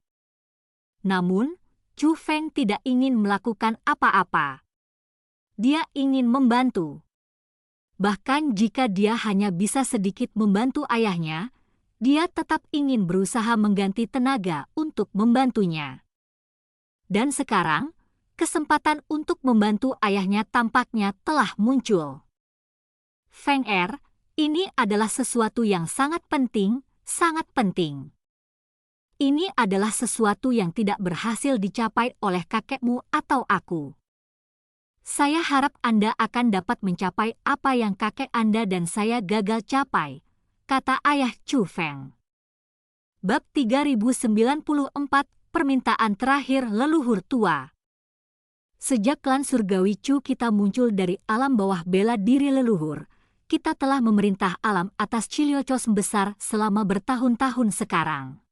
Namun, Chu Feng tidak ingin melakukan apa-apa. Dia ingin membantu. Bahkan jika dia hanya bisa sedikit membantu ayahnya, dia tetap ingin berusaha mengganti tenaga untuk membantunya. Dan sekarang, kesempatan untuk membantu ayahnya tampaknya telah muncul. Feng Er, ini adalah sesuatu yang sangat penting, sangat penting. Ini adalah sesuatu yang tidak berhasil dicapai oleh kakekmu atau aku. Saya harap Anda akan dapat mencapai apa yang kakek Anda dan saya gagal capai, kata ayah Chu Feng. Bab 3094, Permintaan Terakhir Leluhur Tua. Sejak klan surgawi Chu kita muncul dari alam bawah bela diri leluhur, kita telah memerintah alam atas Chiliocos besar selama bertahun-tahun sekarang.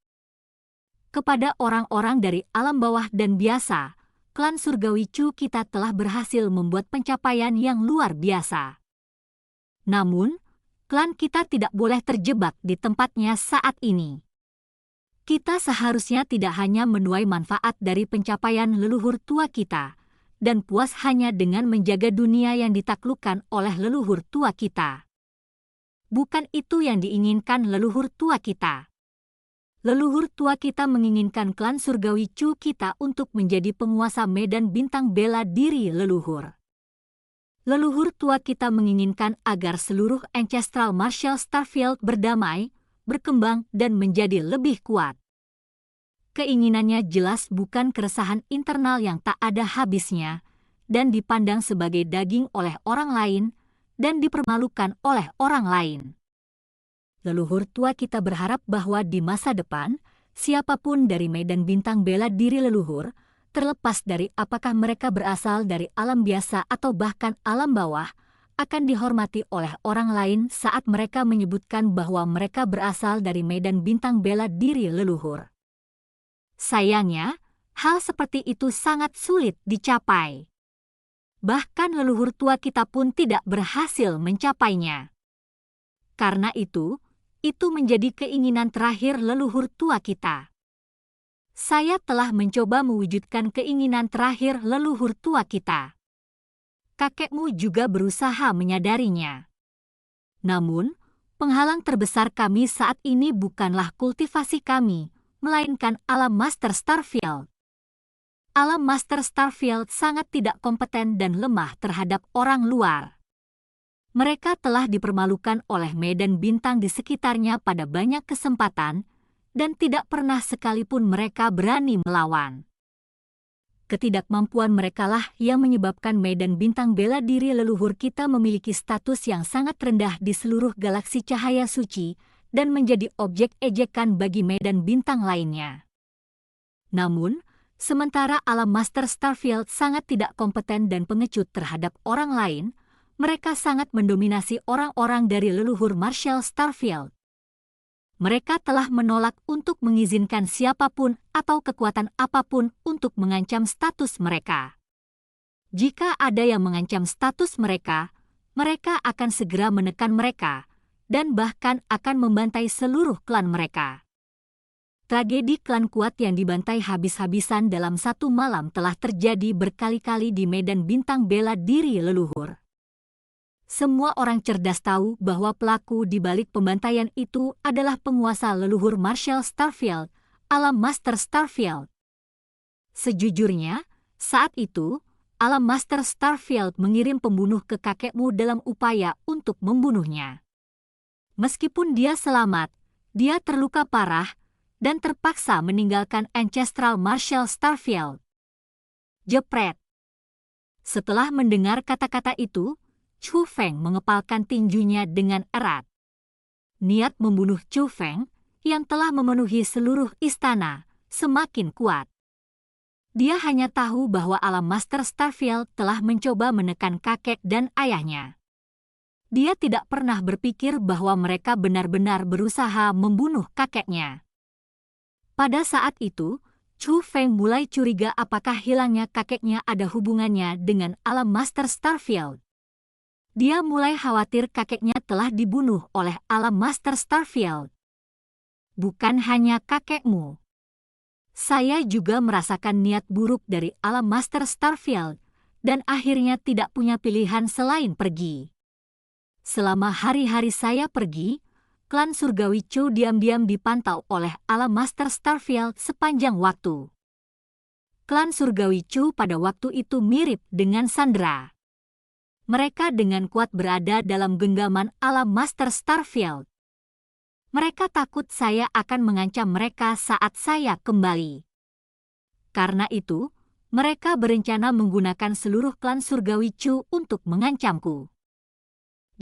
Kepada orang-orang dari alam bawah dan biasa, klan surgawi Chu kita telah berhasil membuat pencapaian yang luar biasa. Namun, klan kita tidak boleh terjebak di tempatnya saat ini. Kita seharusnya tidak hanya menuai manfaat dari pencapaian leluhur tua kita, dan puas hanya dengan menjaga dunia yang ditaklukkan oleh leluhur tua kita. Bukan itu yang diinginkan leluhur tua kita. Leluhur tua kita menginginkan klan surgawi Chu kita untuk menjadi penguasa medan bintang bela diri leluhur. Leluhur tua kita menginginkan agar seluruh ancestral Martial Starfield berdamai, berkembang dan menjadi lebih kuat. Keinginannya jelas bukan keresahan internal yang tak ada habisnya, dan dipandang sebagai daging oleh orang lain, dan dipermalukan oleh orang lain. Leluhur tua kita berharap bahwa di masa depan, siapapun dari medan bintang bela diri leluhur, terlepas dari apakah mereka berasal dari alam biasa atau bahkan alam bawah, akan dihormati oleh orang lain saat mereka menyebutkan bahwa mereka berasal dari medan bintang bela diri leluhur. Sayangnya, hal seperti itu sangat sulit dicapai. Bahkan leluhur tua kita pun tidak berhasil mencapainya. Karena itu menjadi keinginan terakhir leluhur tua kita. Saya telah mencoba mewujudkan keinginan terakhir leluhur tua kita. Kakekmu juga berusaha menyadarinya. Namun, penghalang terbesar kami saat ini bukanlah kultivasi kami, melainkan alam Master Starfield. Alam Master Starfield sangat tidak kompeten dan lemah terhadap orang luar. Mereka telah dipermalukan oleh medan bintang di sekitarnya pada banyak kesempatan, dan tidak pernah sekalipun mereka berani melawan. ketidakmampuan merekalah yang menyebabkan medan bintang bela diri leluhur kita memiliki status yang sangat rendah di seluruh galaksi cahaya suci dan menjadi objek ejekan bagi medan bintang lainnya. Namun, sementara alam Master Starfield sangat tidak kompeten dan pengecut terhadap orang lain, mereka sangat mendominasi orang-orang dari leluhur Marshall Starfield. Mereka telah menolak untuk mengizinkan siapapun atau kekuatan apapun untuk mengancam status mereka. Jika ada yang mengancam status mereka, mereka akan segera menekan mereka, dan bahkan akan membantai seluruh klan mereka. Tragedi klan kuat yang dibantai habis-habisan dalam satu malam telah terjadi berkali-kali di medan bintang bela diri leluhur. Semua orang cerdas tahu bahwa pelaku di balik pembantaian itu adalah penguasa leluhur Marshall Starfield, alam Master Starfield. Sejujurnya, saat itu, alam Master Starfield mengirim pembunuh ke kakekmu dalam upaya untuk membunuhnya. Meskipun dia selamat, dia terluka parah dan terpaksa meninggalkan Ancestral Marshall Starfield. Jepret. Setelah mendengar kata-kata itu, Chu Feng mengepalkan tinjunya dengan erat. Niat membunuh Chu Feng, yang telah memenuhi seluruh istana, semakin kuat. Dia hanya tahu bahwa alam Master Starfield telah mencoba menekan kakek dan ayahnya. Dia tidak pernah berpikir bahwa mereka benar-benar berusaha membunuh kakeknya. Pada saat itu, Chu Feng mulai curiga apakah hilangnya kakeknya ada hubungannya dengan alam Master Starfield. Dia mulai khawatir kakeknya telah dibunuh oleh alam Master Starfield. Bukan hanya kakekmu. Saya juga merasakan niat buruk dari alam Master Starfield, dan akhirnya tidak punya pilihan selain pergi. Selama hari-hari saya pergi, klan surgawi Chu diam-diam dipantau oleh alam Master Starfield sepanjang waktu. Klan surgawi Chu pada waktu itu mirip dengan Sandra. Mereka dengan kuat berada dalam genggaman alam Master Starfield. Mereka takut saya akan mengancam mereka saat saya kembali. Karena itu, mereka berencana menggunakan seluruh klan surgawi Chu untuk mengancamku.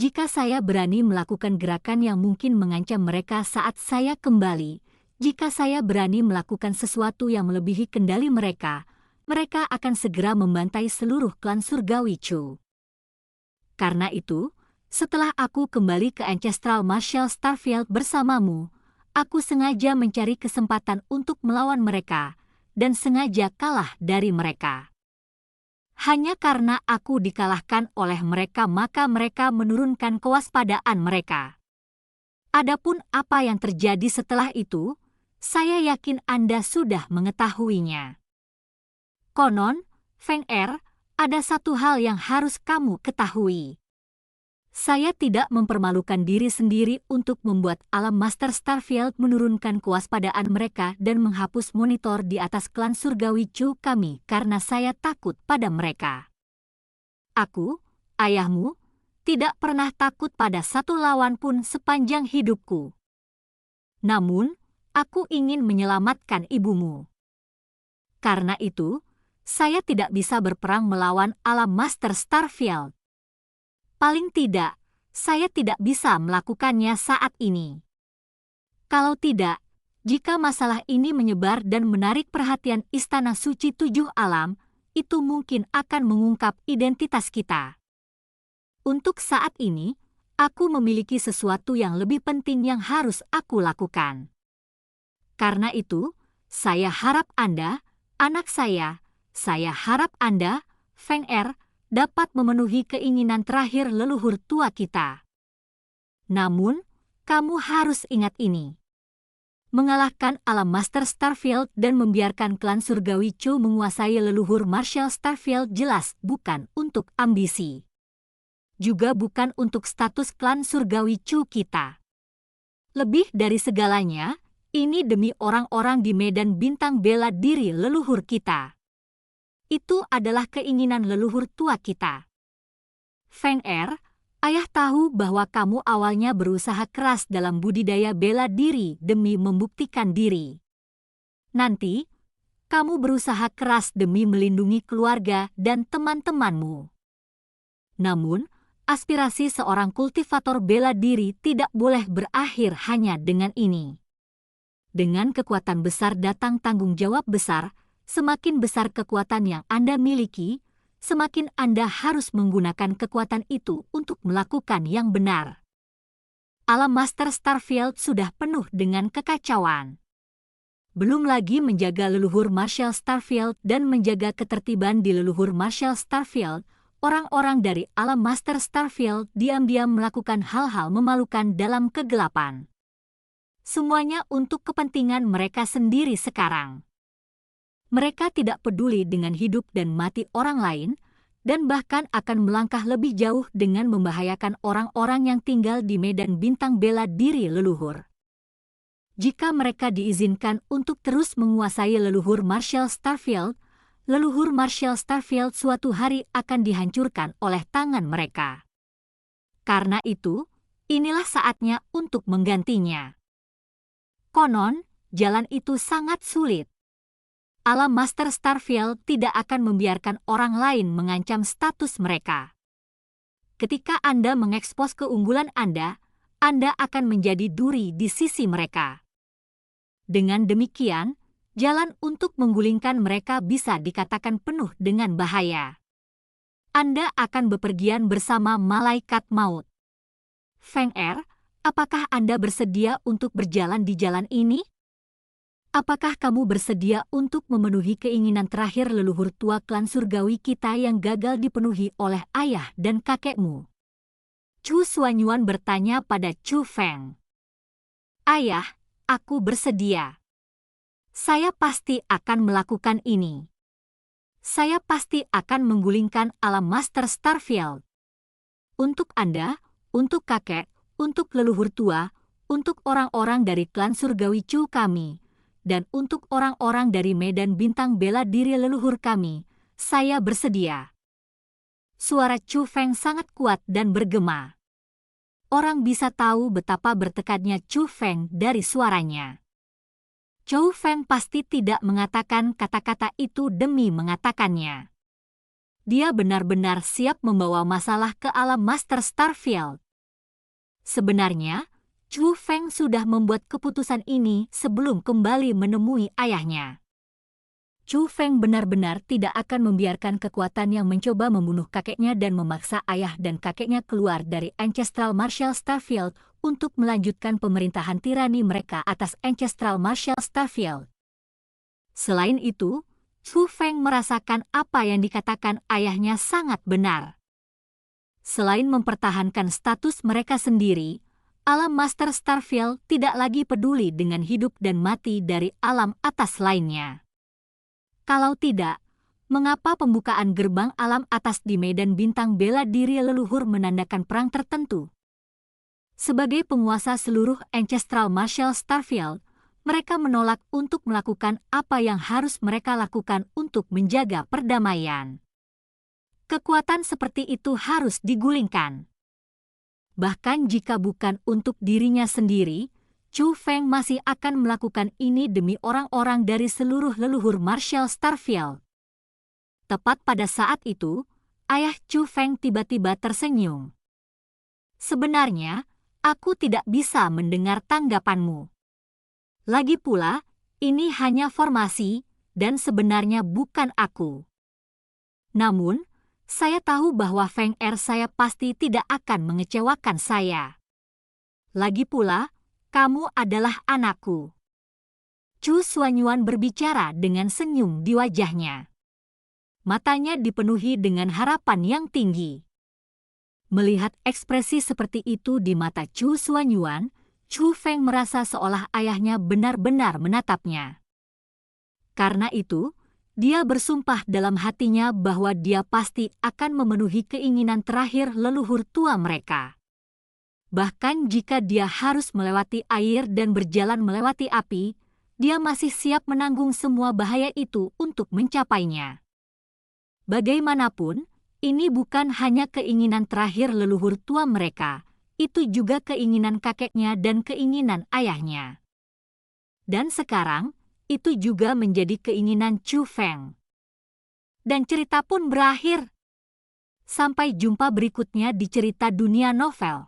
Jika saya berani melakukan gerakan yang mungkin mengancam mereka saat saya kembali, jika saya berani melakukan sesuatu yang melebihi kendali mereka, mereka akan segera membantai seluruh klan surgawi Chu. Karena itu, setelah aku kembali ke Ancestral Marshall Starfield bersamamu, aku sengaja mencari kesempatan untuk melawan mereka, dan sengaja kalah dari mereka. Hanya karena aku dikalahkan oleh mereka maka mereka menurunkan kewaspadaan mereka. Adapun apa yang terjadi setelah itu, saya yakin Anda sudah mengetahuinya. Konon, Feng Er, ada satu hal yang harus kamu ketahui. Saya tidak mempermalukan diri sendiri untuk membuat alam Master Starfield menurunkan kewaspadaan mereka dan menghapus monitor di atas klan surgawi Chu kami karena saya takut pada mereka. Aku, ayahmu, tidak pernah takut pada satu lawan pun sepanjang hidupku. Namun, aku ingin menyelamatkan ibumu. Karena itu, saya tidak bisa berperang melawan alam Master Starfield. Paling tidak, saya tidak bisa melakukannya saat ini. Kalau tidak, jika masalah ini menyebar dan menarik perhatian Istana Suci Tujuh Alam, itu mungkin akan mengungkap identitas kita. Untuk saat ini, aku memiliki sesuatu yang lebih penting yang harus aku lakukan. Karena itu, saya harap Anda, anak saya harap Anda, Feng Er, dapat memenuhi keinginan terakhir leluhur tua kita. Namun, kamu harus ingat ini. Mengalahkan alam Master Starfield dan membiarkan klan surgawi Chu menguasai leluhur Marshall Starfield jelas bukan untuk ambisi. Juga bukan untuk status klan surgawi Chu kita. Lebih dari segalanya, ini demi orang-orang di medan bintang bela diri leluhur kita. Itu adalah keinginan leluhur tua kita. Feng Er, ayah tahu bahwa kamu awalnya berusaha keras dalam budidaya bela diri demi membuktikan diri. Nanti, Kamu berusaha keras demi melindungi keluarga dan teman-temanmu. Namun, aspirasi seorang kultivator bela diri tidak boleh berakhir hanya dengan ini. Dengan kekuatan besar datang tanggung jawab besar. Semakin besar kekuatan yang Anda miliki, semakin Anda harus menggunakan kekuatan itu untuk melakukan yang benar. Alam Master Starfield sudah penuh dengan kekacauan. Belum lagi menjaga leluhur Marshal Starfield dan menjaga ketertiban di leluhur Marshal Starfield, orang-orang dari alam Master Starfield diam-diam melakukan hal-hal memalukan dalam kegelapan. Semuanya untuk kepentingan mereka sendiri sekarang. Mereka tidak peduli dengan hidup dan mati orang lain, dan bahkan akan melangkah lebih jauh dengan membahayakan orang-orang yang tinggal di medan bintang bela diri leluhur. Jika mereka diizinkan untuk terus menguasai leluhur Marshal Starfield, leluhur Marshal Starfield suatu hari akan dihancurkan oleh tangan mereka. Karena itu, inilah saatnya untuk menggantinya. Konon, jalan itu sangat sulit. Alam Master Starfield tidak akan membiarkan orang lain mengancam status mereka. Ketika Anda mengekspos keunggulan Anda akan menjadi duri di sisi mereka. Dengan demikian, jalan untuk menggulingkan mereka bisa dikatakan penuh dengan bahaya. Anda akan bepergian bersama malaikat maut. Feng Er, apakah Anda bersedia untuk berjalan di jalan ini? Apakah kamu bersedia untuk memenuhi keinginan terakhir leluhur tua klan surgawi kita yang gagal dipenuhi oleh ayah dan kakekmu? Chu Xuanyuan bertanya pada Chu Feng. Ayah, aku bersedia. Saya pasti akan melakukan ini. Saya pasti akan menggulingkan alam Master Starfield. Untuk Anda, untuk kakek, untuk leluhur tua, untuk orang-orang dari klan surgawi Chu kami, dan untuk orang-orang dari medan bintang bela diri leluhur kami, saya bersedia. Suara Chu Feng sangat kuat dan bergema. Orang bisa tahu betapa bertekadnya Chu Feng dari suaranya. Chu Feng pasti tidak mengatakan kata-kata itu demi mengatakannya. Dia benar-benar siap membawa masalah ke alam Master Starfield. Sebenarnya, Chu Feng sudah membuat keputusan ini sebelum kembali menemui ayahnya. Chu Feng benar-benar tidak akan membiarkan kekuatan yang mencoba membunuh kakeknya dan memaksa ayah dan kakeknya keluar dari Ancestral Marshal Starfield untuk melanjutkan pemerintahan tirani mereka atas Ancestral Marshal Starfield. Selain itu, Chu Feng merasakan apa yang dikatakan ayahnya sangat benar. Selain mempertahankan status mereka sendiri, alam Master Starfield tidak lagi peduli dengan hidup dan mati dari alam atas lainnya. Kalau tidak, mengapa pembukaan gerbang alam atas di medan bintang bela diri leluhur menandakan perang tertentu? Sebagai penguasa seluruh Ancestral Marshal Starfield, mereka menolak untuk melakukan apa yang harus mereka lakukan untuk menjaga perdamaian. Kekuatan seperti itu harus digulingkan. Bahkan jika bukan untuk dirinya sendiri, Chu Feng masih akan melakukan ini demi orang-orang dari seluruh leluhur Marshal Starfield. Tepat pada saat itu, ayah Chu Feng tiba-tiba tersenyum. Sebenarnya, aku tidak bisa mendengar tanggapanmu. Lagi pula, ini hanya formasi, dan sebenarnya bukan aku. Namun, saya tahu bahwa Feng Er saya pasti tidak akan mengecewakan saya. Lagi pula, kamu adalah anakku. Chu Xuanyuan berbicara dengan senyum di wajahnya. Matanya dipenuhi dengan harapan yang tinggi. Melihat ekspresi seperti itu di mata Chu Xuanyuan, Chu Feng merasa seolah ayahnya benar-benar menatapnya. Karena itu, dia bersumpah dalam hatinya bahwa dia pasti akan memenuhi keinginan terakhir leluhur tua mereka. Bahkan jika dia harus melewati air dan berjalan melewati api, dia masih siap menanggung semua bahaya itu untuk mencapainya. Bagaimanapun, ini bukan hanya keinginan terakhir leluhur tua mereka, itu juga keinginan kakeknya dan keinginan ayahnya. Dan sekarang, Itu juga menjadi keinginan Chu Feng. Dan cerita pun berakhir. Sampai jumpa berikutnya di cerita dunia novel.